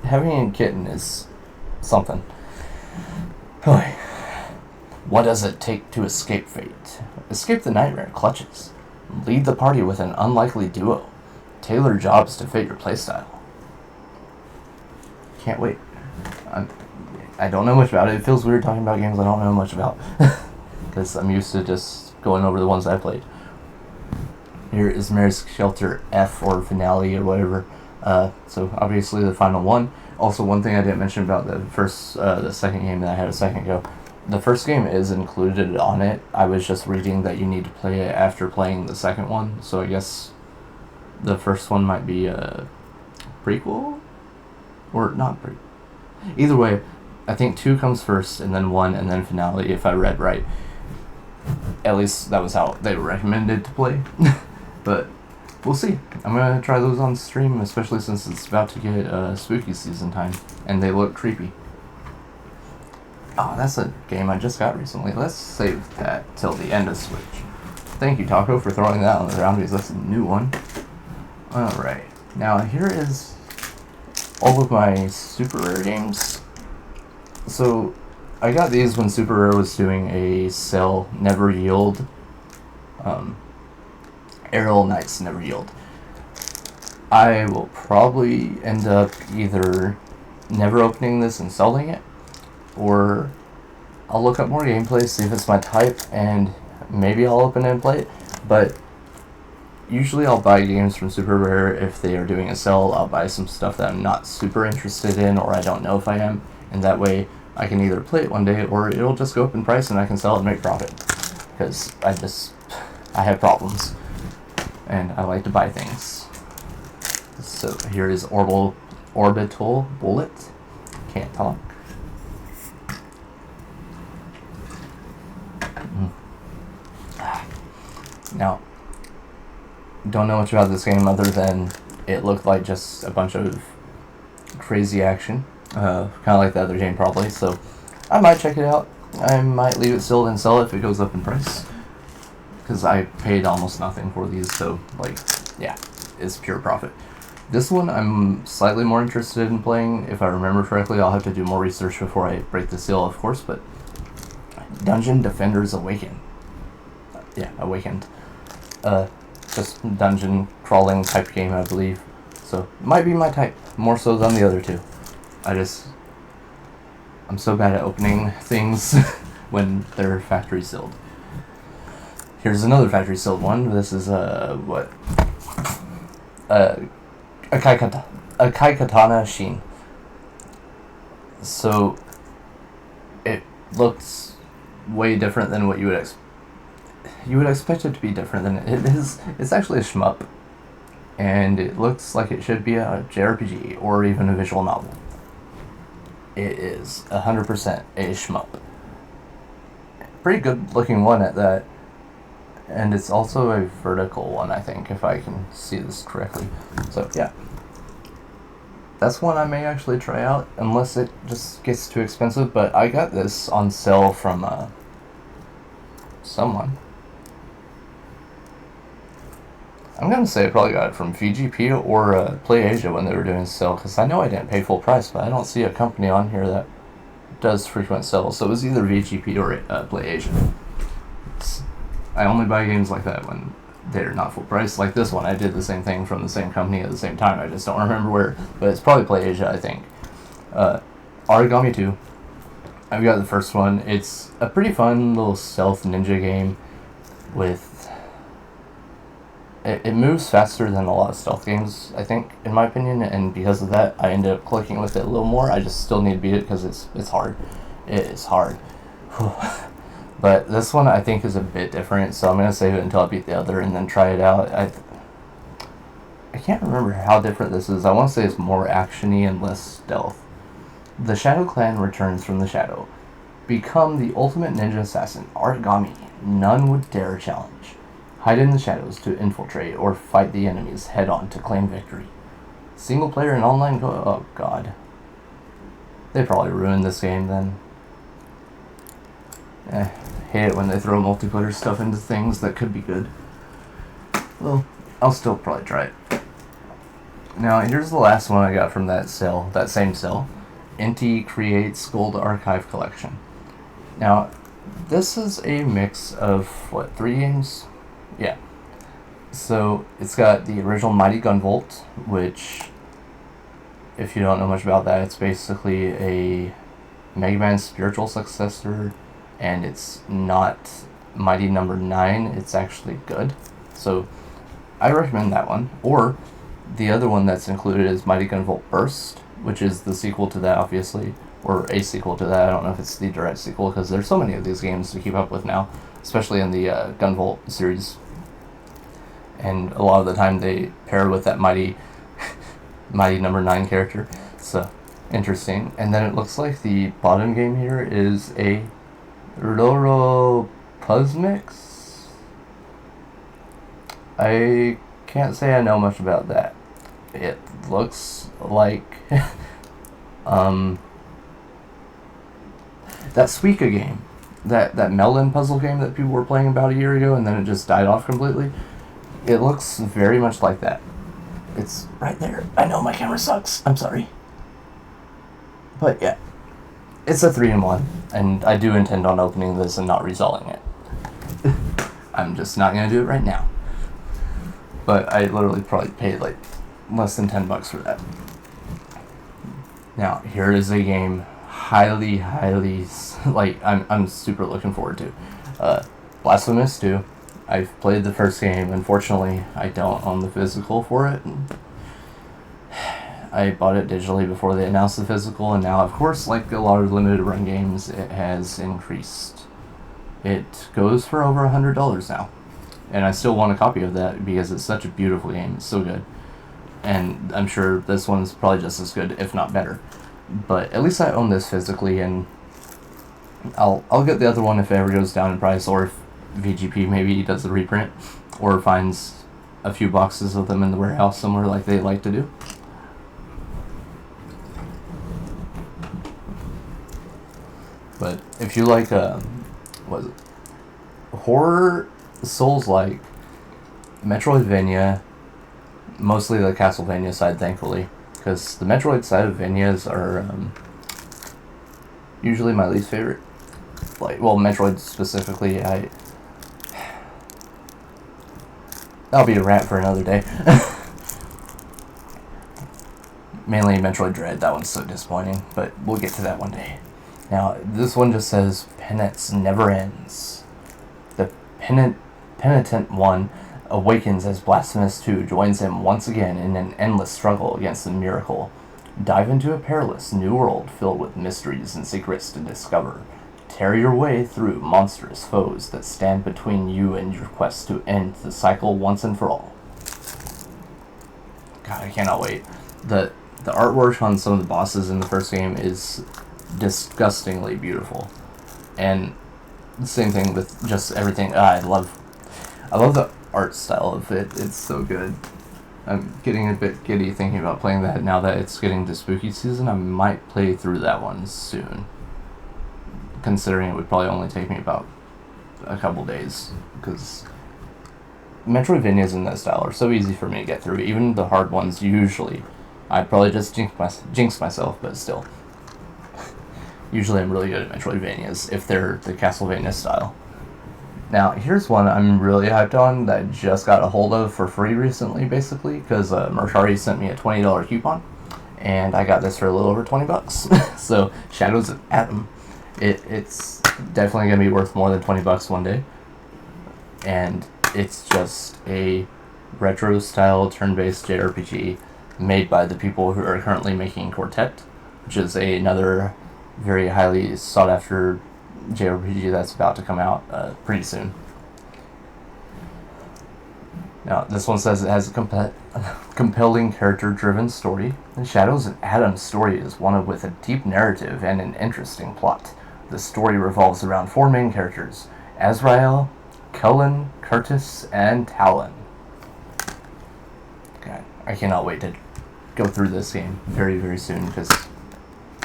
Having a kitten is something. Okay. What does it take to escape fate? Escape the nightmare clutches. Lead the party with an unlikely duo. Tailor jobs to fit your playstyle. Can't wait. I don't know much about it. It feels weird talking about games I don't know much about, because I'm used to just going over the ones I played. Here is Mary's Shelter F, or Finale, or whatever. So obviously the final one. Also, one thing I didn't mention about the second game that I had a second ago. The first game is included on it. I was just reading that you need to play it after playing the second one, so I guess the first one might be a prequel? Or not prequel. Either way, I think 2 comes first, and then 1, and then Finale, if I read right. At least that was how they were recommended to play. But we'll see. I'm going to try those on stream, especially since it's about to get spooky season time, and they look creepy. Oh, that's a game I just got recently. Let's save that till the end of Switch. Thank you, Taco, for throwing that on the ground, because that's a new one. Alright, now here is all of my Super Rare games. So, I got these when Super Rare was doing a sale, Never Yield. Aerial Knights Never Yield. I will probably end up either never opening this and selling it, or I'll look up more gameplay, see if it's my type, and maybe I'll open it and play it. But usually I'll buy games from Super Rare if they are doing a sale. I'll buy some stuff that I'm not super interested in, or I don't know if I am, and that way I can either play it one day, or it'll just go up in price and I can sell it and make profit. Because I have problems, and I like to buy things. So here is Orbital Bullet. Can't talk. Now, Don't know much about this game other than it looked like just a bunch of crazy action. Kind of like the other game probably, so I might check it out. I might leave it still and sell it if it goes up in price. Because I paid almost nothing for these, so, like, yeah, it's pure profit. This one I'm slightly more interested in playing. If I remember correctly, I'll have to do more research before I break the seal, of course, but Dungeon Defenders Awaken. Yeah, Awakened. Just dungeon crawling type game, I believe. So, might be my type, more so than the other two. I'm so bad at opening things when they're factory sealed. Here's another factory sealed one. This is, what? Akai Katana Shin. So, it looks way different than what you would expect. You would expect it to be different than it is. It's actually a shmup. And it looks like it should be a JRPG or even a visual novel. It is 100% a shmup. Pretty good looking one at that. And it's also a vertical one, I think, if I can see this correctly. So, yeah. That's one I may actually try out, unless it just gets too expensive. But I got this on sale from someone. I'm going to say I probably got it from VGP or PlayAsia when they were doing a sale, because I know I didn't pay full price, but I don't see a company on here that does frequent sales. So it was either VGP or PlayAsia. I only buy games like that when they're not full price. Like this one, I did the same thing from the same company at the same time. I just don't remember where, but it's probably PlayAsia, I think. Origami 2. I've got the first one. It's a pretty fun little stealth ninja game with... It moves faster than a lot of stealth games, I think, in my opinion, and because of that, I ended up clicking with it a little more. I just still need to beat it because it's hard. It is hard. But this one, I think, is a bit different, so I'm going to save it until I beat the other and then try it out. I can't remember how different this is. I want to say it's more action-y and less stealth. The Shadow Clan returns from the shadow. Become the ultimate ninja assassin, Origami. None would dare challenge. Hide in the shadows to infiltrate or fight the enemies head-on to claim victory. Single player and online oh god. They probably ruined this game then. Hate it when they throw multiplayer stuff into things that could be good. Well, I'll still probably try it. Now, here's the last one I got from that sale, that same sale. Inti Creates Gold Archive Collection. Now, this is a mix of, what, 3 games? Yeah. So, it's got the original Mighty Gunvolt, which, if you don't know much about that, it's basically a Mega Man spiritual successor, and it's not Mighty Number 9, it's actually good. So, I recommend that one. Or, the other one that's included is Mighty Gunvolt Burst, which is the sequel to that, obviously, or a sequel to that. I don't know if it's the direct sequel, because there's so many of these games to keep up with now, especially in the Gunvolt series. And a lot of the time they pair with that Mighty Number 9 character. So, interesting. And then it looks like the bottom game here is a Roro Puzzmix? I can't say I know much about that. It looks like that Suika game. That melon puzzle game that people were playing about a year ago and then it just died off completely. It looks very much like that. It's right there. I know my camera sucks. I'm sorry. But yeah. It's a 3-in-1, and I do intend on opening this and not reselling it. I'm just not going to do it right now. But I literally probably paid like less than $10 for that. Now, here is a game highly, like, I'm super looking forward to. Blasphemous 2. I've played the first game. Unfortunately, I don't own the physical for it. I bought it digitally before they announced the physical, and now, of course, like a lot of limited run games, it has increased. It goes for over $100 now. And I still want a copy of that because it's such a beautiful game. It's so good. And I'm sure this one's probably just as good, if not better. But at least I own this physically, and I'll get the other one if it ever goes down in price, or if VGP maybe does the reprint, or finds a few boxes of them in the warehouse somewhere like they like to do. But if you like, what is it? Horror, Souls-like, Metroidvania, mostly the Castlevania side, thankfully, because the Metroid side of Vanias are usually my least favorite. Like, well, Metroid specifically, that'll be a rant for another day. Mainly Metroid Dread, that one's so disappointing, but we'll get to that one day. Now, this one just says, penance never ends. The penitent one awakens as Blasphemous 2 joins him once again in an endless struggle against the miracle. Dive into a perilous new world filled with mysteries and secrets to discover. Tear your way through monstrous foes that stand between you and your quest to end the cycle once and for all. God, I cannot wait. The artwork on some of the bosses in the first game is disgustingly beautiful, and the same thing with just everything. I love the art style of it. It's so good. I'm getting a bit giddy thinking about playing that now that it's getting to spooky season. I might play through that one soon, considering it would probably only take me about a couple days, because Metroidvanias in that style are so easy for me to get through. Even the hard ones, usually I'd probably just jinx myself, but still. Usually I'm really good at Metroidvanias, if they're the Castlevania style. Now, here's one I'm really hyped on that I just got a hold of for free recently, basically, because Mercari sent me a $20 coupon, and I got this for a little over $20. So, Shadows of Atom. It's definitely going to be worth more than $20 one day. And it's just a retro-style turn-based JRPG made by the people who are currently making Quartet, which is another very highly sought-after JRPG that's about to come out pretty soon. Now, this one says it has a compelling character-driven story. The Shadows of Atom's story is one with a deep narrative and an interesting plot. The story revolves around 4 main characters: Azrael, Cullen, Curtis, and Talon. God, I cannot wait to go through this game very, very soon, because,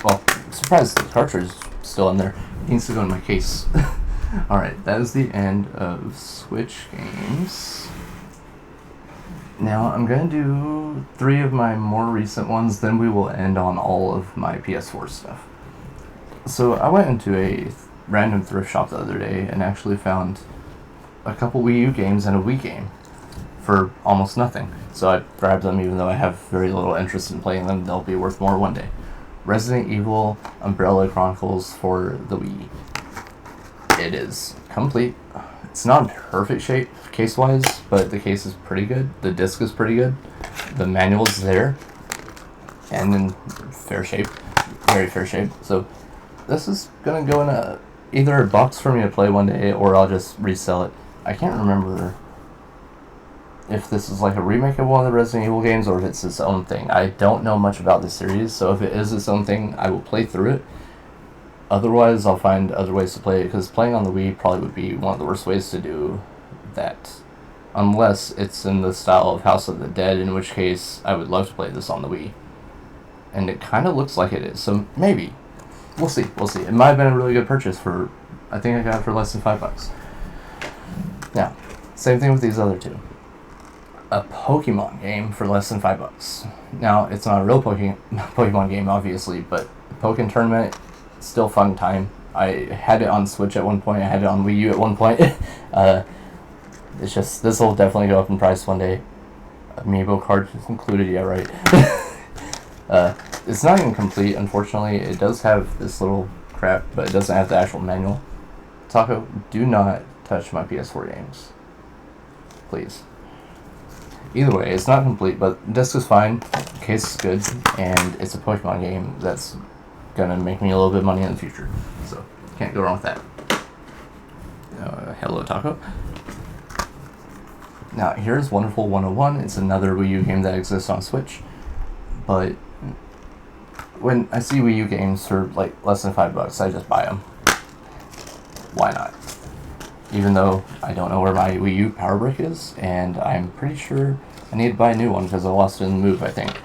well, I'm surprised the cartridge is still in there. It needs to go in my case. Alright, that is the end of Switch games. Now, I'm going to do 3 of my more recent ones, then we will end on all of my PS4 stuff. So, I went into a random thrift shop the other day and actually found a couple Wii U games and a Wii game for almost nothing. So I grabbed them, even though I have very little interest in playing them. They'll be worth more one day. Resident Evil Umbrella Chronicles for the Wii. It is complete. It's not in perfect shape case-wise, but the case is pretty good. The disc is pretty good. The manual is there, and in fair shape, very fair shape. So this is gonna go in either a box for me to play one day, or I'll just resell it. I can't remember if this is like a remake of one of the Resident Evil games or if it's its own thing. I don't know much about the series, so if it is its own thing, I will play through it. Otherwise, I'll find other ways to play it, because playing on the Wii probably would be one of the worst ways to do that. Unless it's in the style of House of the Dead, in which case I would love to play this on the Wii. And it kind of looks like it is, so maybe. We'll see. It might have been a really good purchase for, I think I got it for less than $5. Now, same thing with these other 2. A Pokemon game for less than $5. Now, it's not a real Pokemon game, obviously, but Pokken Tournament, still fun time. I had it on Switch at one point, I had it on Wii U at one point. It's just, this will definitely go up in price one day. Amiibo card included, yeah, right. It's not even complete, unfortunately. It does have this little crap, but it doesn't have the actual manual. Taco, do not touch my PS4 games. Please. Either way, it's not complete, but the disc is fine, case is good, and it's a Pokemon game that's gonna make me a little bit of money in the future. So, can't go wrong with that. Hello, Taco. Now, here's Wonderful 101. It's another Wii U game that exists on Switch, but when I see Wii U games for like less than $5, I just buy them. Why not? even though I don't know where my Wii U power brick is, and I'm pretty sure I need to buy a new one because I lost it in the move, I think.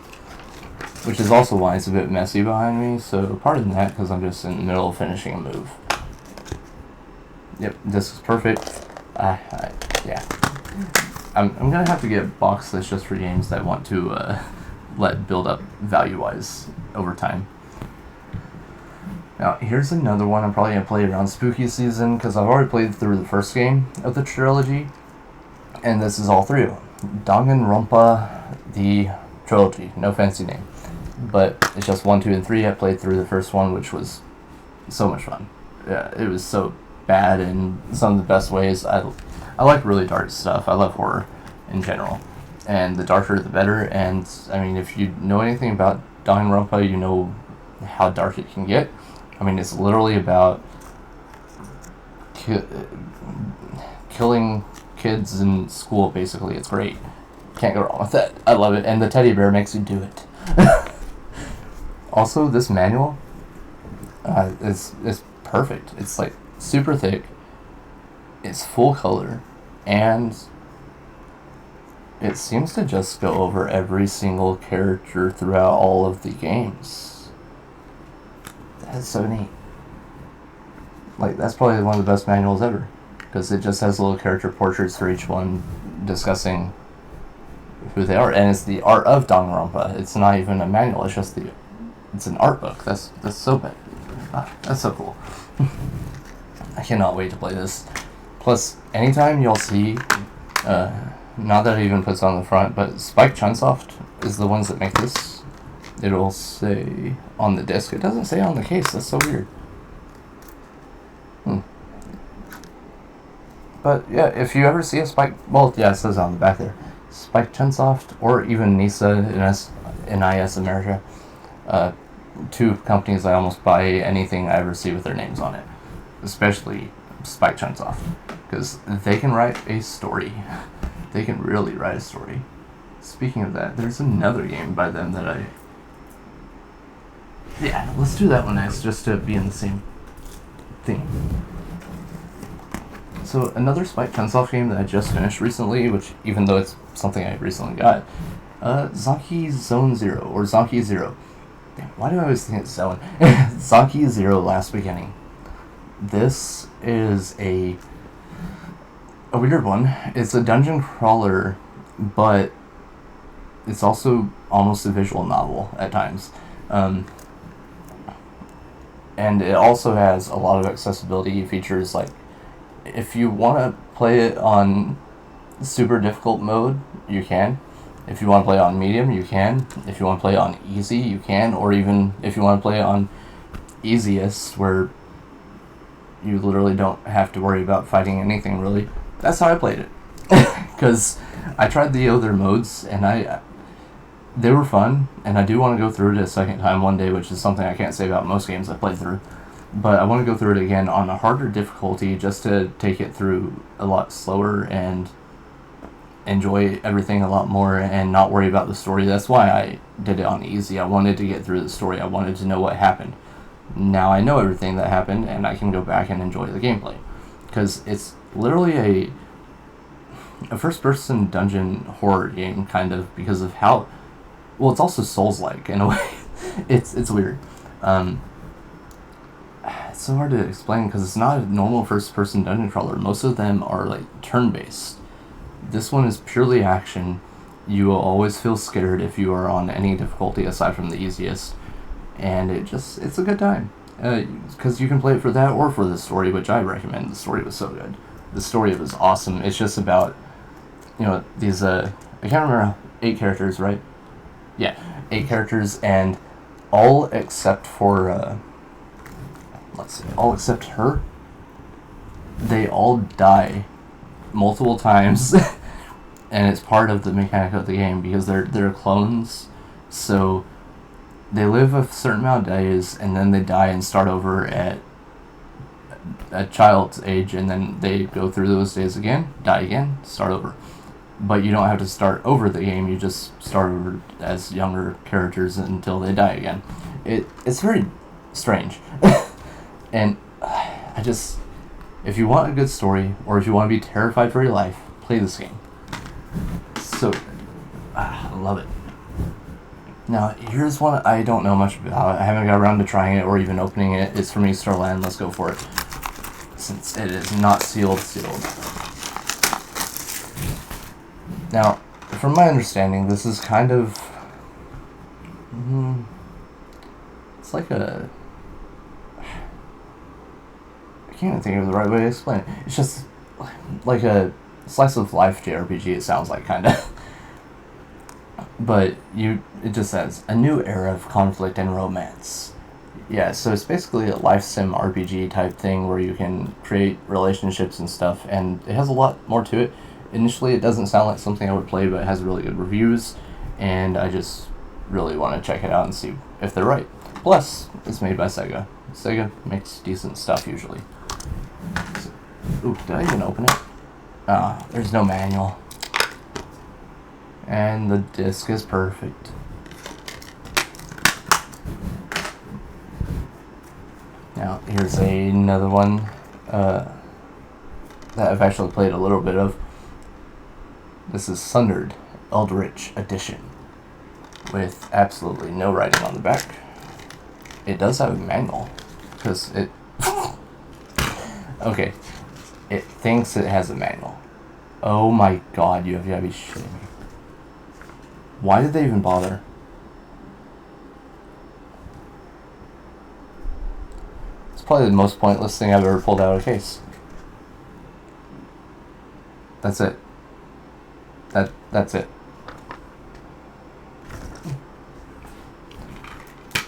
Which is also why it's a bit messy behind me, so pardon that because I'm just in the middle of finishing a move. Yep, this is perfect. Yeah. I'm gonna have to get a box that's just for games that I want to let build up value-wise over time. Now, here's another one I'm probably going to play around spooky season, because I've already played through the first game of the trilogy, and this is all three of them. Danganronpa, the trilogy, no fancy name. But it's just 1, 2, and 3. I played through the first one, which was so much fun. Yeah, it was so bad in some of the best ways. I like really dark stuff. I love horror in general. And the darker the better, and I mean, if you know anything about Danganronpa, you know how dark it can get. I mean, it's literally about killing kids in school, basically. It's great. Can't go wrong with that. I love it, and the teddy bear makes you do it. Also, this manual is perfect. It's like super thick. It's full color, and it seems to just go over every single character throughout all of the games. That's so neat. Like, that's probably one of the best manuals ever, because it just has little character portraits for each one discussing who they are, and it's the art of Danganronpa. It's not even a manual, it's an art book. That's so bad. That's so cool. I cannot wait to play this. Plus, anytime you'll see, not that it even puts on the front, but Spike Chunsoft is the ones that make this. It'll say on the disc. It doesn't say on the case. That's so weird. But yeah, if you ever see a Spike, well, yeah, it says on the back there, Spike Chunsoft, or even NISA, NIS America, 2 companies I almost buy anything I ever see with their names on it, especially Spike Chunsoft, because they can write a story. They can really write a story. Speaking of that, there's another game by them that yeah, let's do that one next, just to be in the same thing. So, another Spike Chunsoft game that I just finished recently, which, even though it's something I recently got, Zanki Zone Zero, or Zanki Zero. Damn, why do I always think it's Zone? Zanki Zero Last Beginning. This is a weird one. It's a dungeon crawler, but it's also almost a visual novel at times. And it also has a lot of accessibility features, like if you want to play it on super difficult mode, you can. If you want to play on medium, you can. If you want to play on easy, you can. Or even if you want to play on easiest, where you literally don't have to worry about fighting anything, really. That's how I played it. Because I tried the other modes, and they were fun, and I do want to go through it a second time one day, which is something I can't say about most games I played through. But I want to go through it again on a harder difficulty, just to take it through a lot slower and enjoy everything a lot more and not worry about the story. That's why I did it on easy. I wanted to get through the story. I wanted to know what happened. Now I know everything that happened, and I can go back and enjoy the gameplay. Because it's literally a first-person dungeon horror game, kind of, because of how... Well, it's also Souls-like, in a way. It's weird. It's so hard to explain, because it's not a normal first-person dungeon crawler. Most of them are, like, turn-based. This one is purely action. You will always feel scared if you are on any difficulty aside from the easiest. And it's a good time. Because you can play it for that or for the story, which I recommend. The story was so good. The story was awesome. It's just about, these, I can't remember, 8 characters, right? Yeah, 8 characters, and all except for, all except her, they all die multiple times. And it's part of the mechanic of the game, because they're clones, so they live a certain amount of days, and then they die and start over at a child's age, and then they go through those days again, die again, start over. But you don't have to start over the game, you just start over as younger characters until they die again. It's very strange. And it If you want a good story, or if you want to be terrified for your life, play this game. So good. I love it. Now, here's one I don't know much about. I haven't got around to trying it or even opening it. It's from Easterland. Let's go for it. Since it is not sealed. Now, from my understanding, this is kind of... it's like a... I can't even think of the right way to explain it. It's just like a slice of life JRPG, it sounds like, kind of. But it just says, a new era of conflict and romance. Yeah, so it's basically a life sim RPG type thing where you can create relationships and stuff, and it has a lot more to it. Initially, it doesn't sound like something I would play, but it has really good reviews, and I just really want to check it out and see if they're right. Plus, it's made by Sega. Sega makes decent stuff usually. So, ooh, did I even open it? There's no manual. And the disc is perfect. Now, here's another one that I've actually played a little bit of. This is Sundered Eldritch Edition, with absolutely no writing on the back. It does have a manual, because it... okay, it thinks it has a manual. Oh my god, you have got to be shitting me. Why did they even bother? It's probably the most pointless thing I've ever pulled out of a case. That's it. That's it.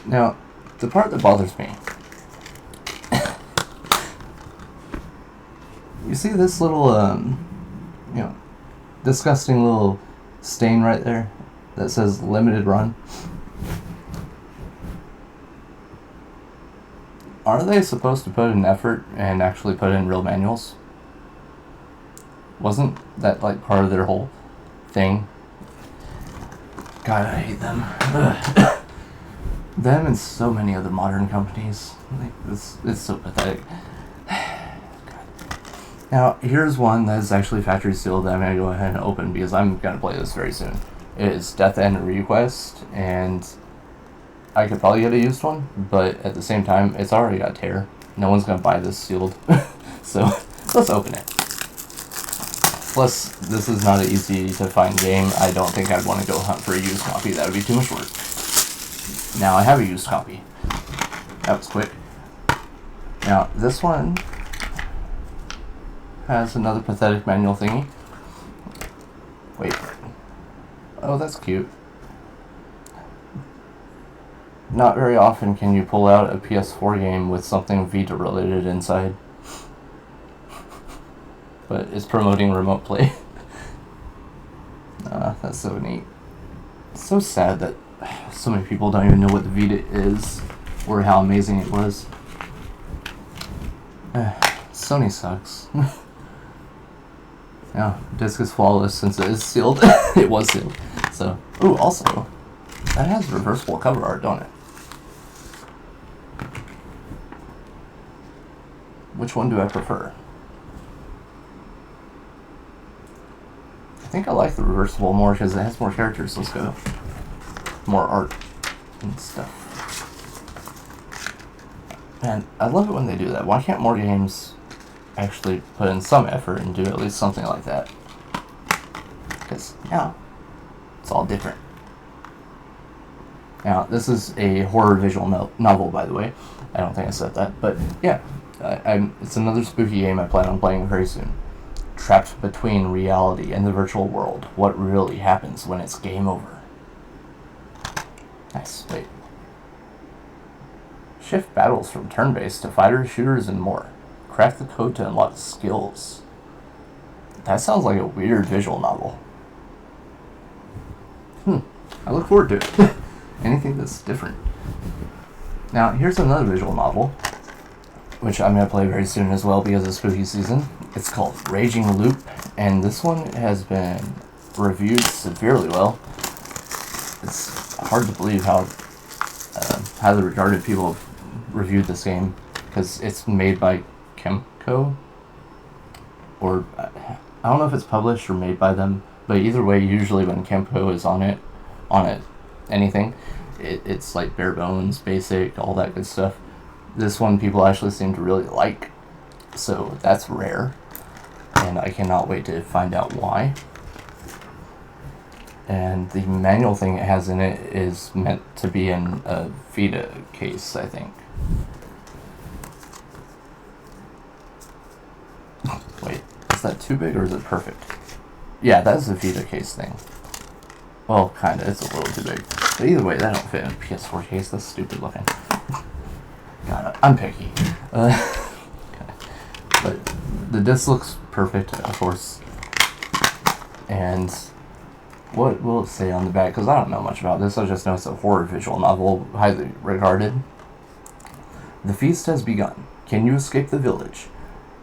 Now, the part that bothers me... you see this little, disgusting little stain right there that says limited run? Are they supposed to put in effort and actually put in real manuals? Wasn't that like part of their whole thing? God, I hate them. Them and so many other modern companies. Like, it's so pathetic. Now, here's one that is actually factory sealed that I'm going to go ahead and open because I'm going to play this very soon. It is Death End Request, and I could probably get a used one, but at the same time, it's already got tear. No one's going to buy this sealed. So, let's open it. Plus, this is not an easy to find game. I don't think I'd want to go hunt for a used copy. That would be too much work. Now, I have a used copy. That was quick. Now, this one has another pathetic manual thingy. Wait. Oh, that's cute. Not very often can you pull out a PS4 game with something Vita related inside. But it's promoting remote play. That's so neat. It's so sad that so many people don't even know what the Vita is or how amazing it was. Sony sucks. Yeah, disc is flawless since it is sealed. It was sealed. So, ooh, also, that has reversible cover art, don't it? Which one do I prefer? I think I like the reversible more because it has more characters. Let's go. More art and stuff. Man, I love it when they do that. Why can't more games actually put in some effort and do at least something like that? Because, yeah, it's all different. Now, this is a horror visual novel, by the way. I don't think I said that, but yeah, it's another spooky game I plan on playing very soon. Trapped between reality and the virtual world. What really happens when it's game over? Nice. Wait. Shift battles from turn-based to fighters, shooters, and more. Crack the code to unlock skills. That sounds like a weird visual novel. I look forward to it. Anything that's different. Now, here's another visual novel, which I'm going to play very soon as well because of spooky season. It's called Raging Loop, and this one has been reviewed severely well. It's hard to believe how highly regarded people have reviewed this game, because it's made by Kemco or I don't know if it's published or made by them, but either way, usually when Kempo is on it, anything, it's like bare bones, basic, all that good stuff. This one people actually seem to really like, so that's rare, and I cannot wait to find out why. And the manual thing it has in it is meant to be in a Vita case, I think. Wait, is that too big or is it perfect? Yeah, that's a Vita case thing. Well, kinda, it's a little too big. But either way, that don't fit in a PS4 case, that's stupid looking. God, I'm picky. But the disc looks perfect, of course. And what will it say on the back? Because I don't know much about this, I just know it's a horror visual novel, highly regarded. The feast has begun. Can you escape the village?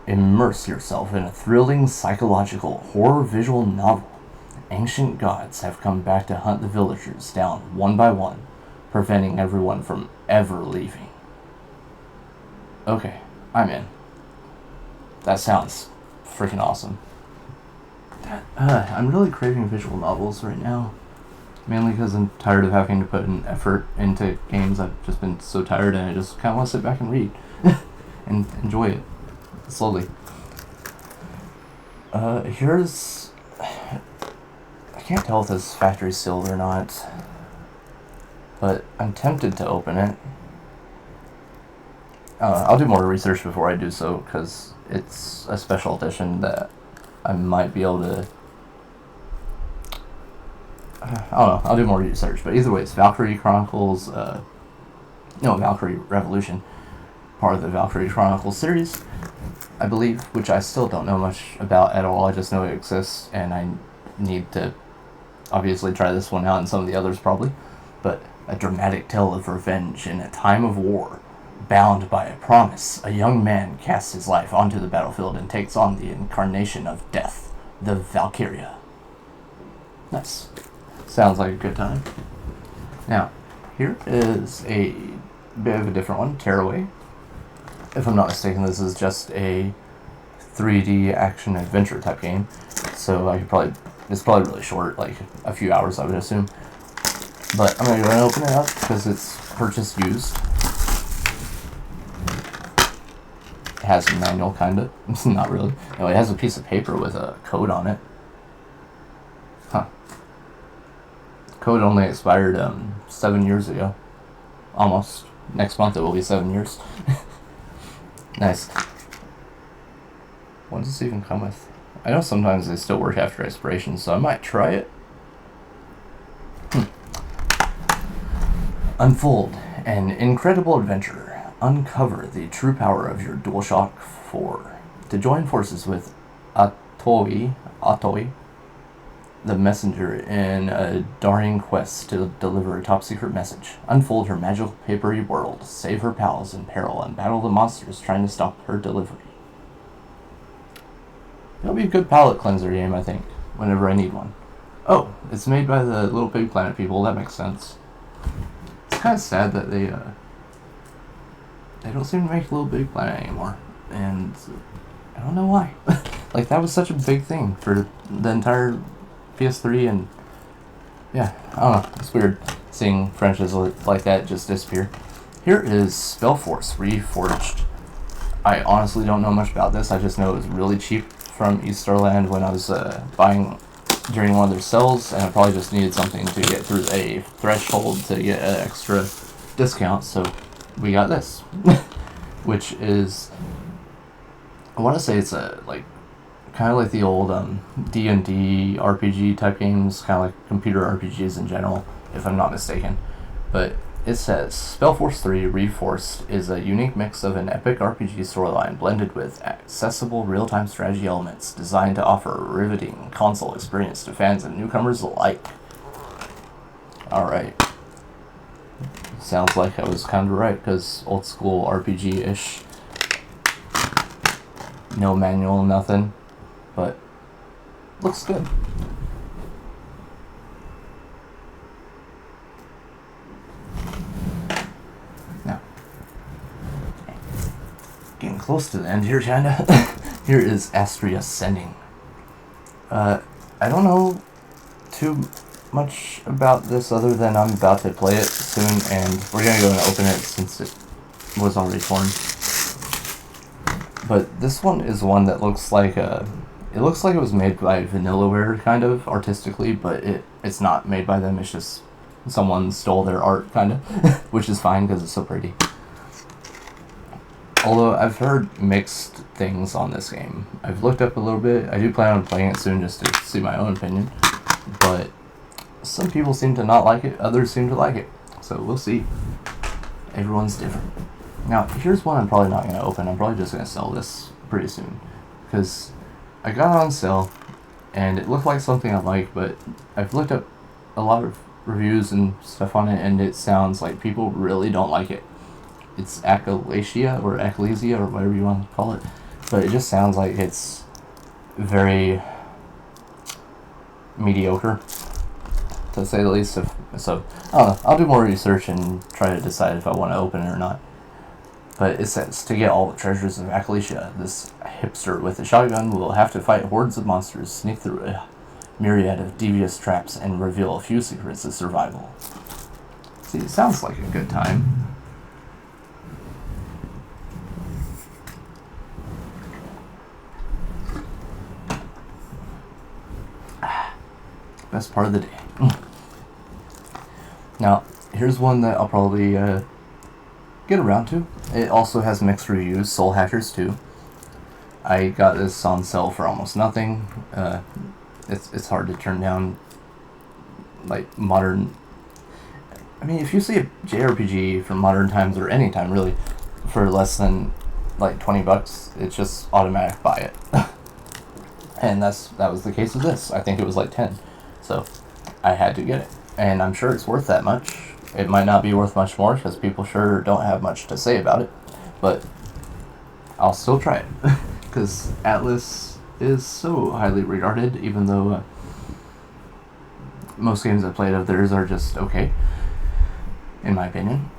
Immerse yourself in a thrilling psychological horror visual novel. Ancient gods have come back to hunt the villagers down one by one, preventing everyone from ever leaving. Okay, I'm in. That sounds freaking awesome. I'm really craving visual novels right now. Mainly because I'm tired of having to put an effort into games. I've just been so tired and I just kind of want to sit back and read. And enjoy it. Slowly. Here's... I can't tell if this is factory sealed or not. But I'm tempted to open it. I'll do more research before I do so, because it's a special edition that I might be able to... I don't know, I'll do more research, but either way, it's Valkyrie Chronicles, Valkyrie Revolution, part of the Valkyrie Chronicles series, I believe, which I still don't know much about at all. I just know it exists, and I need to obviously try this one out and some of the others probably, but a dramatic tale of revenge in a time of war. Bound by a promise, a young man casts his life onto the battlefield and takes on the incarnation of death, the Valkyria. Nice. Sounds like a good time. Now, here is a bit of a different one, Tearaway. If I'm not mistaken, this is just a 3D action adventure type game, so it's probably really short, like a few hours I would assume. But I'm going to go and open it up because it's purchased used. It has a manual, kinda. Not really. No, it has a piece of paper with a code on it. Huh. Code only expired 7 years ago. Almost. Next month it will be 7 years. Nice. What does this even come with? I know sometimes they still work after expiration, so I might try it. Unfold an incredible adventure. Uncover the true power of your DualShock 4. To join forces with Atoi, the messenger, in a daring quest to deliver a top-secret message. Unfold her magical papery world, save her pals in peril, and battle the monsters trying to stop her delivery. It'll be a good palate cleanser game, I think, whenever I need one. Oh, it's made by the Little Big Planet people, that makes sense. It's kind of sad that they don't seem to make Little Big Planet anymore, and I don't know why. Like, that was such a big thing for the entire PS3, and yeah, I don't know, it's weird seeing franchises like that just disappear. Here is Spellforce Reforged. I honestly don't know much about this, I just know it was really cheap from Easterland when I was buying during one of their sales, and I probably just needed something to get through a threshold to get an extra discount, so we got this. Which is, I want to say it's kind of like the old D&D RPG type games, kind of like computer RPGs in general, if I'm not mistaken. But it says, Spellforce 3 Reforged is a unique mix of an epic RPG storyline blended with accessible real-time strategy elements designed to offer a riveting console experience to fans and newcomers alike. Alright. Sounds like I was kind of right, because old school RPG-ish. No manual, nothing. But looks good. Now, getting close to the end here, kinda. here is Astria Ascending. I don't know too much about this other than I'm about to play it soon, and we're gonna go and open it since it was already torn. But this one is one that looks like it looks like it was made by Vanillaware, kind of artistically, but it's not made by them. It's just someone stole their art, kind of, which is fine because it's so pretty. Although I've heard mixed things on this game. I've looked up a little bit. I do plan on playing it soon just to see my own opinion, but some people seem to not like it, others seem to like it. So we'll see. Everyone's different. Now, here's one I'm probably not going to open. I'm probably just going to sell this pretty soon, because I got it on sale, and it looked like something I like, but I've looked up a lot of reviews and stuff on it, and it sounds like people really don't like it. It's Achalasia, or Achalesia, or whatever you want to call it, but it just sounds like it's very mediocre, to say the least. So, I don't know, I'll do more research and try to decide if I want to open it or not. But it says, to get all the treasures of Achalasia, this hipster with a shotgun will have to fight hordes of monsters, sneak through a myriad of devious traps, and reveal a few secrets of survival. See, it sounds like a good time. Best part of the day. Now, here's one that I'll probably get around to. It also has mixed reviews, Soul Hackers 2. I got this on sale for almost nothing. It's hard to turn down, like, modern... I mean, if you see a JRPG from modern times, or any time really, for less than, like, $20, it's just automatic buy it. And that was the case with this. I think it was like 10. So, I had to get it. And I'm sure it's worth that much. It might not be worth much more, because people sure don't have much to say about it. But I'll still try it. Because Atlus is so highly regarded, even though most games I've played of theirs are just okay, in my opinion.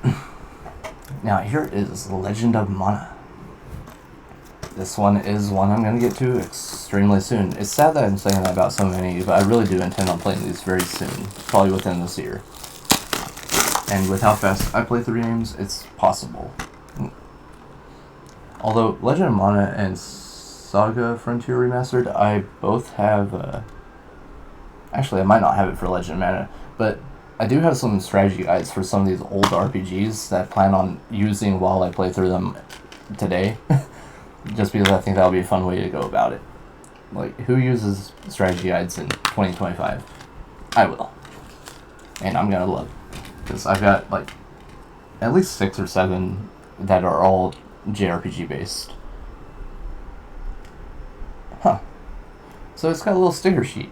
Now, here is Legend of Mana. This one is one I'm going to get to extremely soon. It's sad that I'm saying that about so many, but I really do intend on playing these very soon, probably within this year. And with how fast I play through games, it's possible. Although Legend of Mana and Saga Frontier Remastered, I both have... actually, I might not have it for Legend of Mana, but I do have some strategy guides for some of these old RPGs that I plan on using while I play through them today. Just because I think that'll be a fun way to go about it. Like, who uses strategy guides in 2025? I will. And I'm gonna love it. Because I've got, like, at least 6 or 7 that are all JRPG based. Huh. So it's got a little sticker sheet.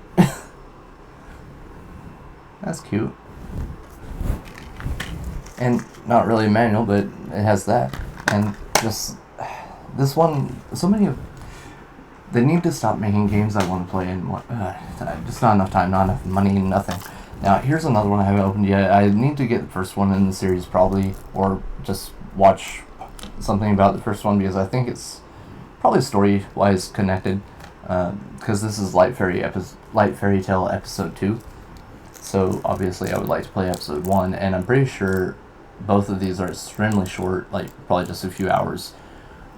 That's cute. And not really a manual, but it has that. And just... this one, so many of... they need to stop making games I want to play and just not enough time, not enough money, nothing. Now, here's another one I haven't opened yet. I need to get the first one in the series probably, or just watch something about the first one, because I think it's probably story-wise connected, because this is Light Fairy Tail Episode 2. So, obviously, I would like to play Episode 1, and I'm pretty sure both of these are extremely short, like, probably just a few hours.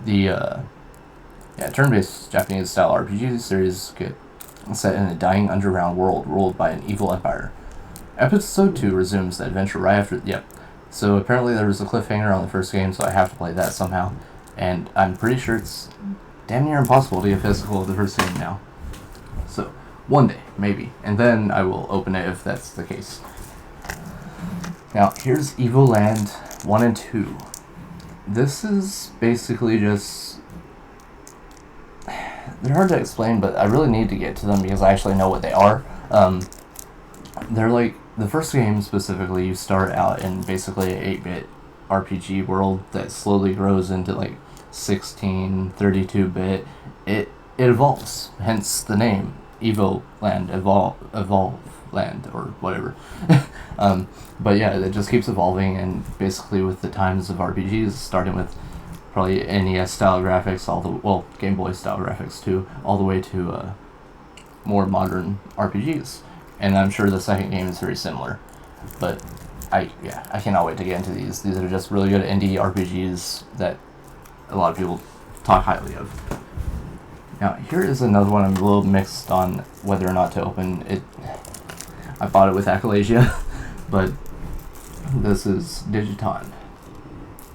The turn-based Japanese-style RPG series get set in a dying underground world ruled by an evil empire. Episode 2 resumes the adventure right after... yep. So apparently there was a cliffhanger on the first game, so I have to play that somehow. And I'm pretty sure it's damn near impossible to get physical of the first game now. So, one day, maybe. And then I will open it if that's the case. Now, here's Evoland 1 and 2. This is basically just... they're hard to explain, but I really need to get to them because I actually know what they are. They're like... the first game specifically, you start out in basically an 8-bit RPG world that slowly grows into like 16, 32-bit. It evolves, hence the name. Evoland, Evolve Land, or whatever. But yeah, it just keeps evolving, and basically with the times of RPGs, starting with probably NES style graphics, Game Boy style graphics too, all the way to more modern RPGs. And I'm sure the second game is very similar. But I cannot wait to get into these. These are just really good indie RPGs that a lot of people talk highly of. Now, here is another one I'm a little mixed on whether or not to open it. I bought it with Achalasia, but this is Digiton.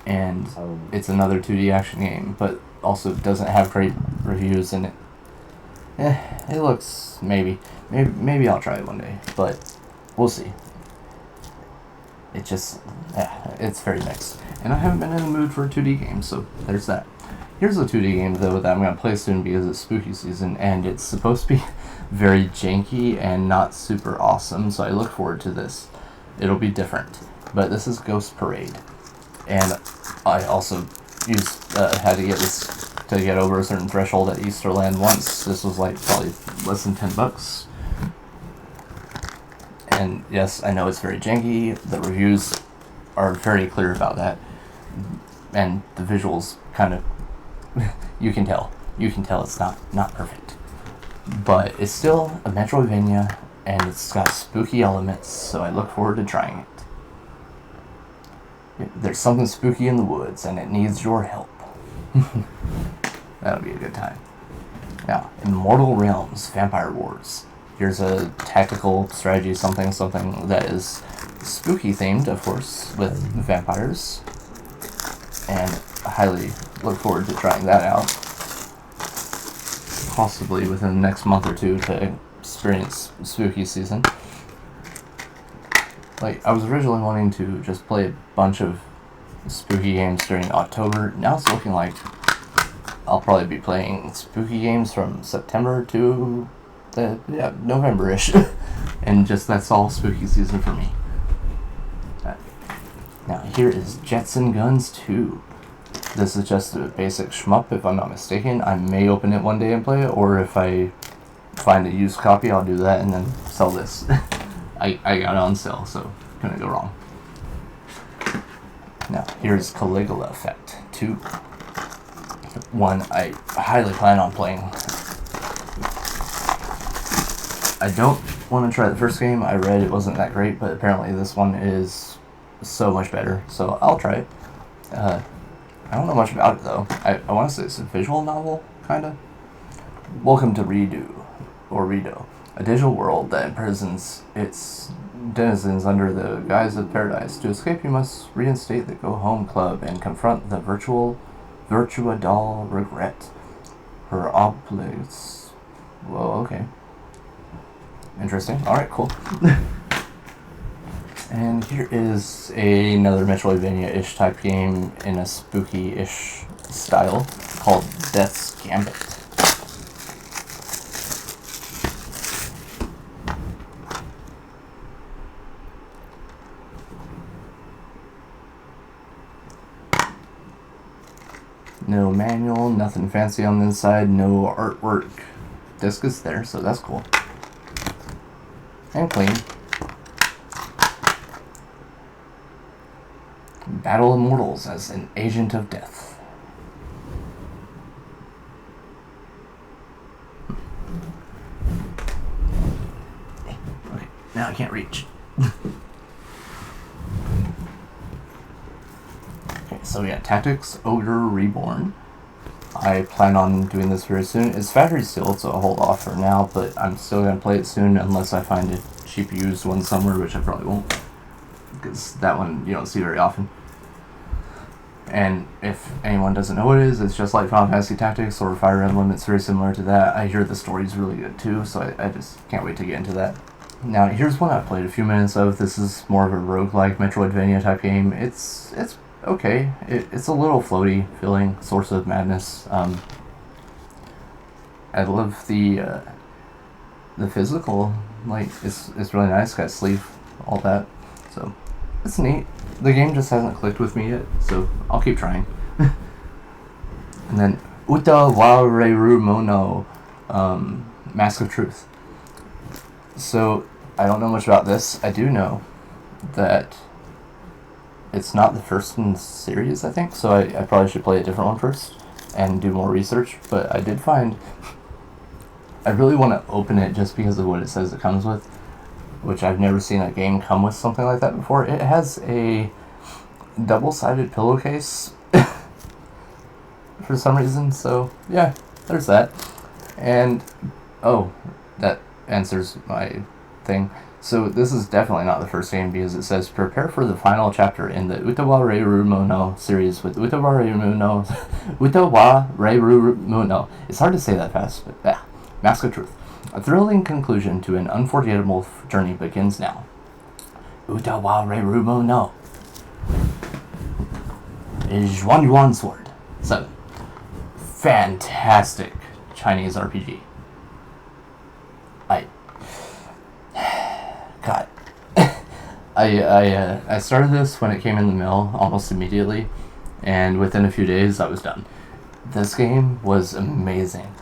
And it's another 2D action game, but also doesn't have great reviews, and it looks, maybe I'll try it one day, but we'll see. It just, it's very mixed. And I haven't been in the mood for a 2D game, so there's that. Here's a 2D game, though, that I'm going to play soon because it's spooky season, and it's supposed to be very janky and not super awesome, so I look forward to this. It'll be different. But this is Ghost Parade. And I also had to get this to get over a certain threshold at Easterland once. This was like probably less than $10. And yes, I know it's very janky. The reviews are very clear about that. And the visuals kind of, you can tell it's not perfect. But it's still a Metroidvania, and it's got spooky elements, so I look forward to trying it. There's something spooky in the woods, and it needs your help. That'll be a good time. Now, Immortal Realms Vampire Wars. Here's a tactical strategy something that is spooky themed, of course, with vampires. And I highly look forward to trying that out. Possibly within the next month or two to experience spooky season. Like, I was originally wanting to just play a bunch of spooky games during October. Now it's looking like I'll probably be playing spooky games from September to November-ish. And just that's all spooky season for me. Now here is Jetson Guns 2. This is just a basic shmup, if I'm not mistaken. I may open it one day and play it, or if I find a used copy, I'll do that and then sell this. I got it on sale, so couldn't go wrong. Now, here's Caligula Effect 2. One I highly plan on playing. I don't want to try the first game. I read it wasn't that great, but apparently this one is so much better, so I'll try it. I don't know much about it, though. I want to say it's a visual novel, kind of. Welcome to Redo, a digital world that imprisons its denizens under the guise of paradise. To escape, you must reinstate the Go Home Club and confront the Virtua doll Regret. Her obligates. Whoa, okay. Interesting. Alright, cool. And here is another Metroidvania-ish type game in a spooky-ish style called Death's Gambit. No manual, nothing fancy on the inside, no artwork. Disc is there, so that's cool. And clean. Battle Immortals as an agent of death. Okay, now I can't reach. Okay, so we got Tactics Ogre Reborn. I plan on doing this very soon. It's factory sealed, so I'll hold off for now, but I'm still going to play it soon unless I find a cheap used one somewhere, which I probably won't, because that one you don't see very often. And if anyone doesn't know what it is, it's just like Final Fantasy Tactics or Fire Emblem. It's very similar to that. I hear the story's really good too, so I just can't wait to get into that. Now, here's one I played a few minutes of. This is more of a roguelike Metroidvania type game. It's okay. It's a little floaty feeling, Source of Madness. I love the physical, like, it's really nice. Got sleeve, all that, so it's neat. The game just hasn't clicked with me yet, so I'll keep trying. And then Uta Wareru Mono, Mask of Truth. So I don't know much about this. I do know that it's not the first in the series, I think, so I probably should play a different one first and do more research, but I did find I really want to open it just because of what it says it comes with, which I've never seen a game come with something like that before. It has a double-sided pillowcase for some reason, so yeah, there's that. And, oh, that answers my thing. So this is definitely not the first game because it says, prepare for the final chapter in the Utawa Reirumo no series with Utawa Reirumo Utawa Reirumo no. It's hard to say that fast, but yeah. Mask of Truth. A thrilling conclusion to an unforgettable journey begins now. Utawa Reirumo no. Zhuan Yuan Sword. 7. Fantastic Chinese RPG. God. I started this when it came in the mail almost immediately, and within a few days I was done. This game was amazing.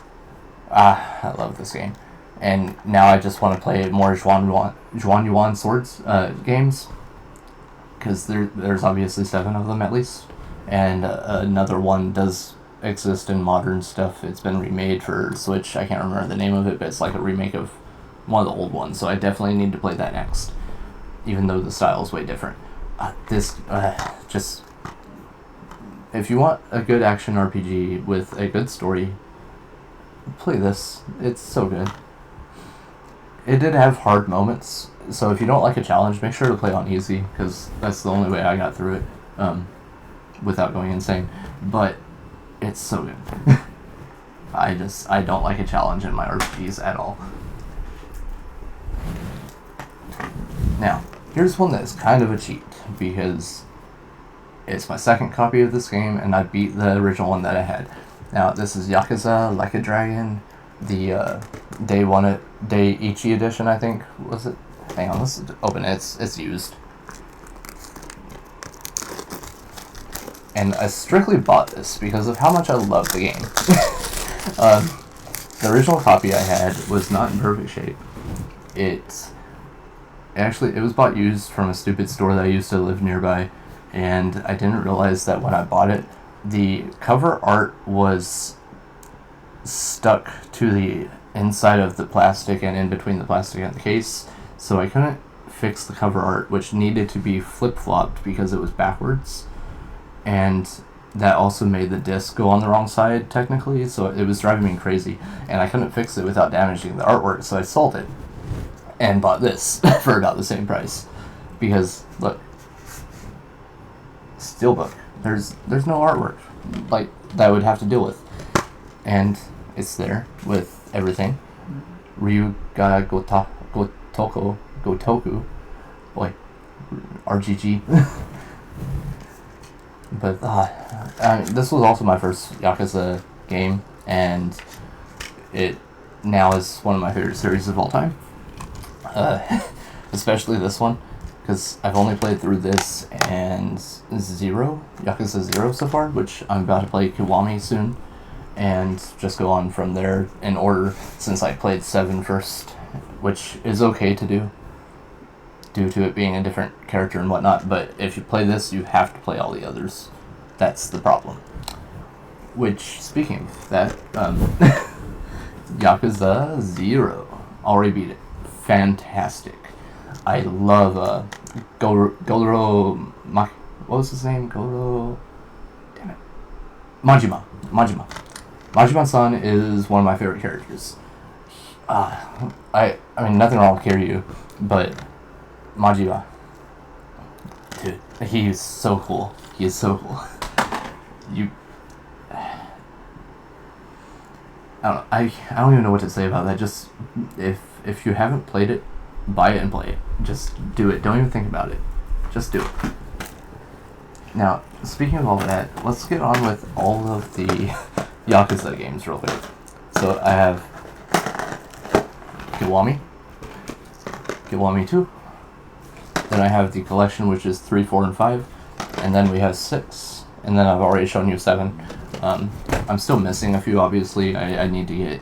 I love this game. And now I just want to play more Zhuan Yuan Swords games, because there's obviously 7 of them at least, and another one does exist in modern stuff. It's been remade for Switch. I can't remember the name of it, but it's like a remake of one of the old ones, so I definitely need to play that next, even though the style is way different. Just, if you want a good action RPG with a good story, play this. It's so good. It did have hard moments, so if you don't like a challenge, make sure to play on easy, because that's the only way I got through it, without going insane. But it's so good. I don't like a challenge in my RPGs at all. Now, here's one that's kind of a cheat, because it's my second copy of this game, and I beat the original one that I had. Now, this is Yakuza Like a Dragon, the Daiichi edition, I think, was it? Hang on, let's open it. It's used. And I strictly bought this because of how much I love the game. The original copy I had was not in perfect shape. It was bought used from a stupid store that I used to live nearby, and I didn't realize that when I bought it, the cover art was stuck to the inside of the plastic and in between the plastic and the case, so I couldn't fix the cover art, which needed to be flip-flopped because it was backwards, and that also made the disc go on the wrong side technically, so it was driving me crazy, and I couldn't fix it without damaging the artwork, so I sold it and bought this for about the same price, because look, steelbook, there's no artwork like that I would have to deal with, and it's there with everything. Ryuga Gotoku, boy, RGG. But this was also my first Yakuza game, and it now is one of my favorite series of all time. Especially this one, because I've only played through this and Yakuza 0 so far, which I'm about to play Kiwami soon, and just go on from there in order, since I played 7 first, which is okay to do, due to it being a different character and whatnot, but if you play this, you have to play all the others. That's the problem. Which, speaking of that, Yakuza 0, already beat it. Fantastic. I love Goro what was his name? Damn it. Majima. Majima-san is one of my favorite characters. I mean, nothing wrong with Kiryu, but Majima, dude, he's so cool. He is so cool. I don't know. I don't even know what to say about that. Just if you haven't played it, buy it and play it. Just do it. Don't even think about it. Just do it. Now, speaking of all that, let's get on with all of the Yakuza games real quick. So I have Kiwami 2. Then I have the collection, which is 3, 4, and 5. And then we have 6. And then I've already shown you 7. I'm still missing a few, obviously. I need to get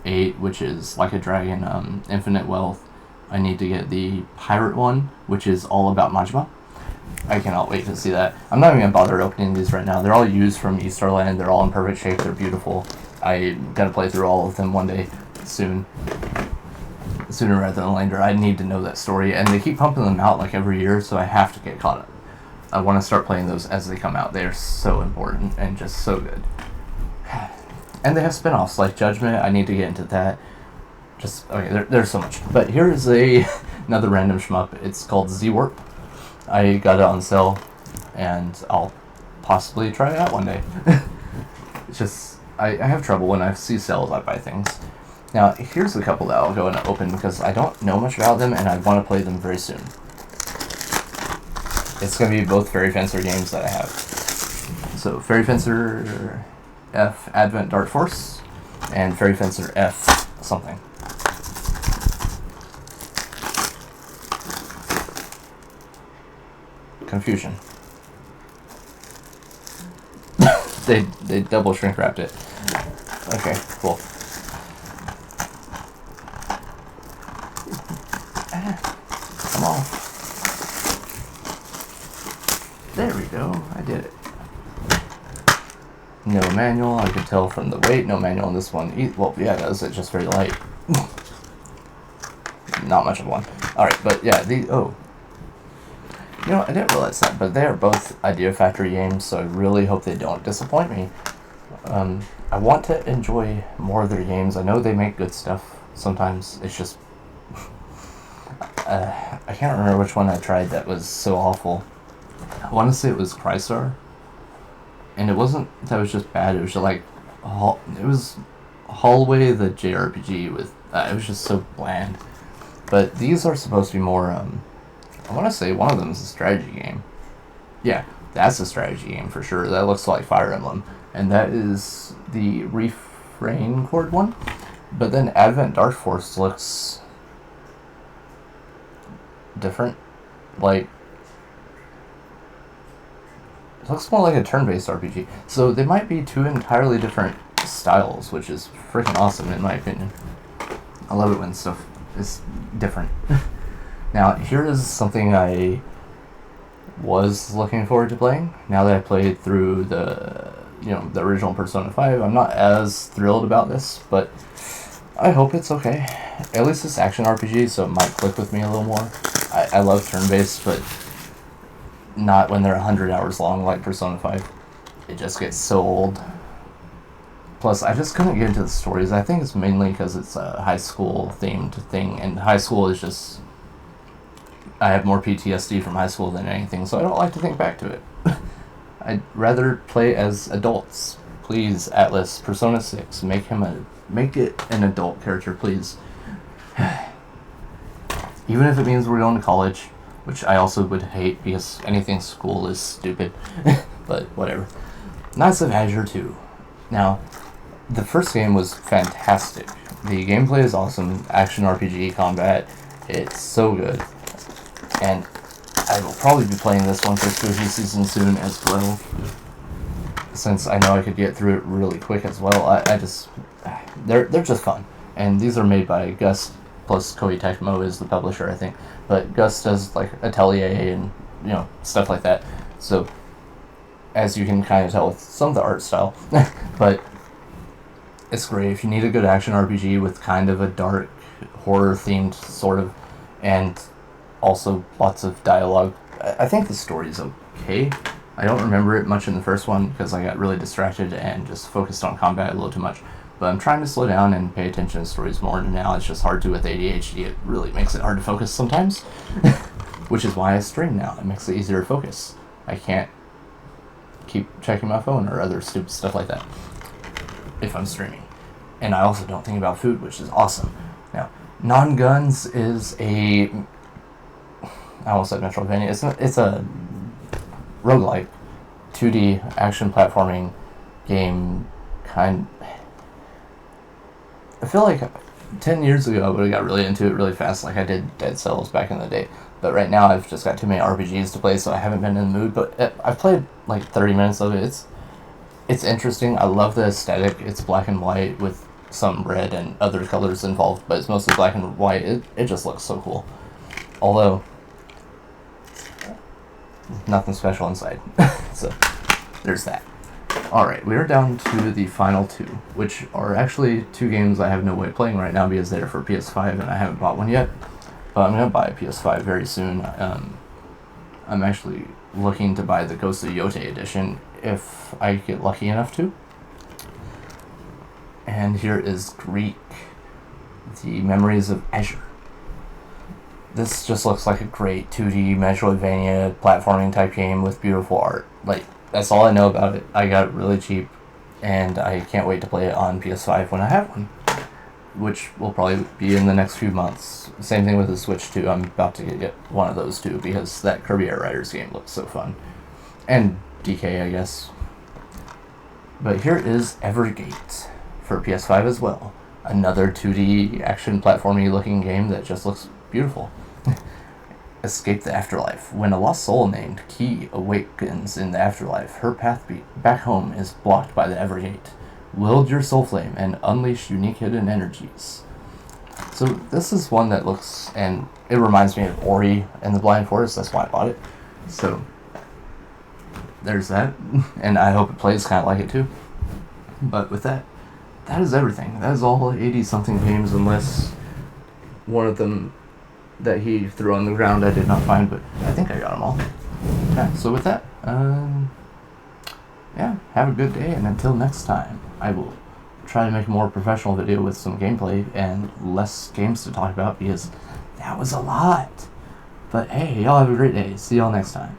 8, which is Like a Dragon, Infinite Wealth. I need to get the pirate one, which is all about Majima. I cannot wait to see that. I'm not even gonna bother opening these right now. They're all used from Easterland. They're all in perfect shape. They're beautiful. I'm gonna play through all of them one day soon. Sooner rather than later. I need to know that story, and they keep pumping them out like every year, so I have to get caught up. I want to start playing those as they come out. They are so important and just so good. And they have spin-offs like Judgment. I need to get into that. Just okay. There's so much. But here is another random shmup. It's called Z-Warp. I got it on sale, and I'll possibly try it out one day. It's just I have trouble when I see sales. I buy things. Now here's a couple that I'll go and open because I don't know much about them, and I want to play them very soon. It's going to be both Fairy Fencer games that I have. So Fairy Fencer F Advent Dark Force and Fairy Fencer F something. Confusion. They double shrink wrapped it. Okay, cool. Come on. There we go. I did it. No manual. I can tell from the weight. No manual on this one. Well, yeah, it does. It's just very light. Not much of one. Alright, but yeah, oh. You know, I didn't realize that, but they are both Idea Factory games, so I really hope they don't disappoint me. I want to enjoy more of their games. I know they make good stuff sometimes. It's just... I can't remember which one I tried that was so awful. I want to say it was Crystar. And it wasn't that it was just bad, it was just like... It was Hallway the JRPG with... it was just so bland. But these are supposed to be more... I want to say one of them is a strategy game. Yeah, that's a strategy game for sure. That looks like Fire Emblem. And that is the Refrain Chord one. But then Advent Dark Force looks different. Like, it looks more like a turn-based RPG. So they might be two entirely different styles, which is freaking awesome in my opinion. I love it when stuff is different. Now, here is something I was looking forward to playing. Now that I played through the original Persona 5, I'm not as thrilled about this, but I hope it's okay. At least it's action RPG, so it might click with me a little more. I love turn-based, but not when they're 100 hours long like Persona 5. It just gets so old. Plus, I just couldn't get into the stories. I think it's mainly because it's a high school themed thing, and high school is just... I have more PTSD from high school than anything, so I don't like to think back to it. I'd rather play as adults. Please, Atlas, Persona 6, make it an adult character, please. Even if it means we're going to college, which I also would hate because anything school is stupid. But whatever. Knights of Azure 2. Now, the first game was fantastic. The gameplay is awesome. Action RPG combat. It's so good. And I will probably be playing this one for Spooky Season soon as well, since I know I could get through it really quick as well. They're just fun. And these are made by Gust, plus Koei Tecmo is the publisher, I think. But Gust does like Atelier and, stuff like that. So, as you can kind of tell with some of the art style. But it's great. If you need a good action RPG with kind of a dark horror themed sort of, and also lots of dialogue. I think the story is okay. I don't remember it much in the first one because I got really distracted and just focused on combat a little too much. But I'm trying to slow down and pay attention to stories more, and now it's just hard to with ADHD. It really makes it hard to focus sometimes. Which is why I stream now. It makes it easier to focus. I can't keep checking my phone or other stupid stuff like that if I'm streaming. And I also don't think about food, which is awesome. Now, Non-Guns is a... I almost said Metroidvania. It's a roguelike 2D action platforming game kind. I feel like 10 years ago I would have got really into it really fast like I did Dead Cells back in the day. But right now I've just got too many RPGs to play, so I haven't been in the mood. But I've played like 30 minutes of it. It's interesting. I love the aesthetic. It's black and white with some red and other colors involved, but it's mostly black and white. It just looks so cool. Although... nothing special inside. So there's that. Alright, we are down to the final two, which are actually two games I have no way of playing right now because they're for PS5 and I haven't bought one yet. But I'm going to buy a PS5 very soon. I'm actually looking to buy the Ghost of Yote edition if I get lucky enough to. And here is Greek, the Memories of Azure. This just looks like a great 2D Metroidvania platforming type game with beautiful art. Like, that's all I know about it. I got it really cheap, and I can't wait to play it on PS5 when I have one, which will probably be in the next few months. Same thing with the Switch too. I'm about to get one of those too because that Kirby Air Riders game looks so fun. And DK, I guess. But here is Evergate for PS5 as well. Another 2D action platformy looking game that just looks beautiful. Escape the Afterlife. When a lost soul named Key awakens in the afterlife, her path back home is blocked by the Evergate. Wield your soul flame and unleash unique hidden energies. So this is one that looks, and it reminds me of Ori and the Blind Forest, that's why I bought it. So there's that, and I hope it plays kind of like it too. But with that, that is everything. That is all 80-something games, unless one of them that he threw on the ground I did not find, but I think I got them all. Yeah, so with that, yeah, have a good day, and until next time, I will try to make a more professional video with some gameplay and less games to talk about because that was a lot. But hey, y'all have a great day. See y'all next time.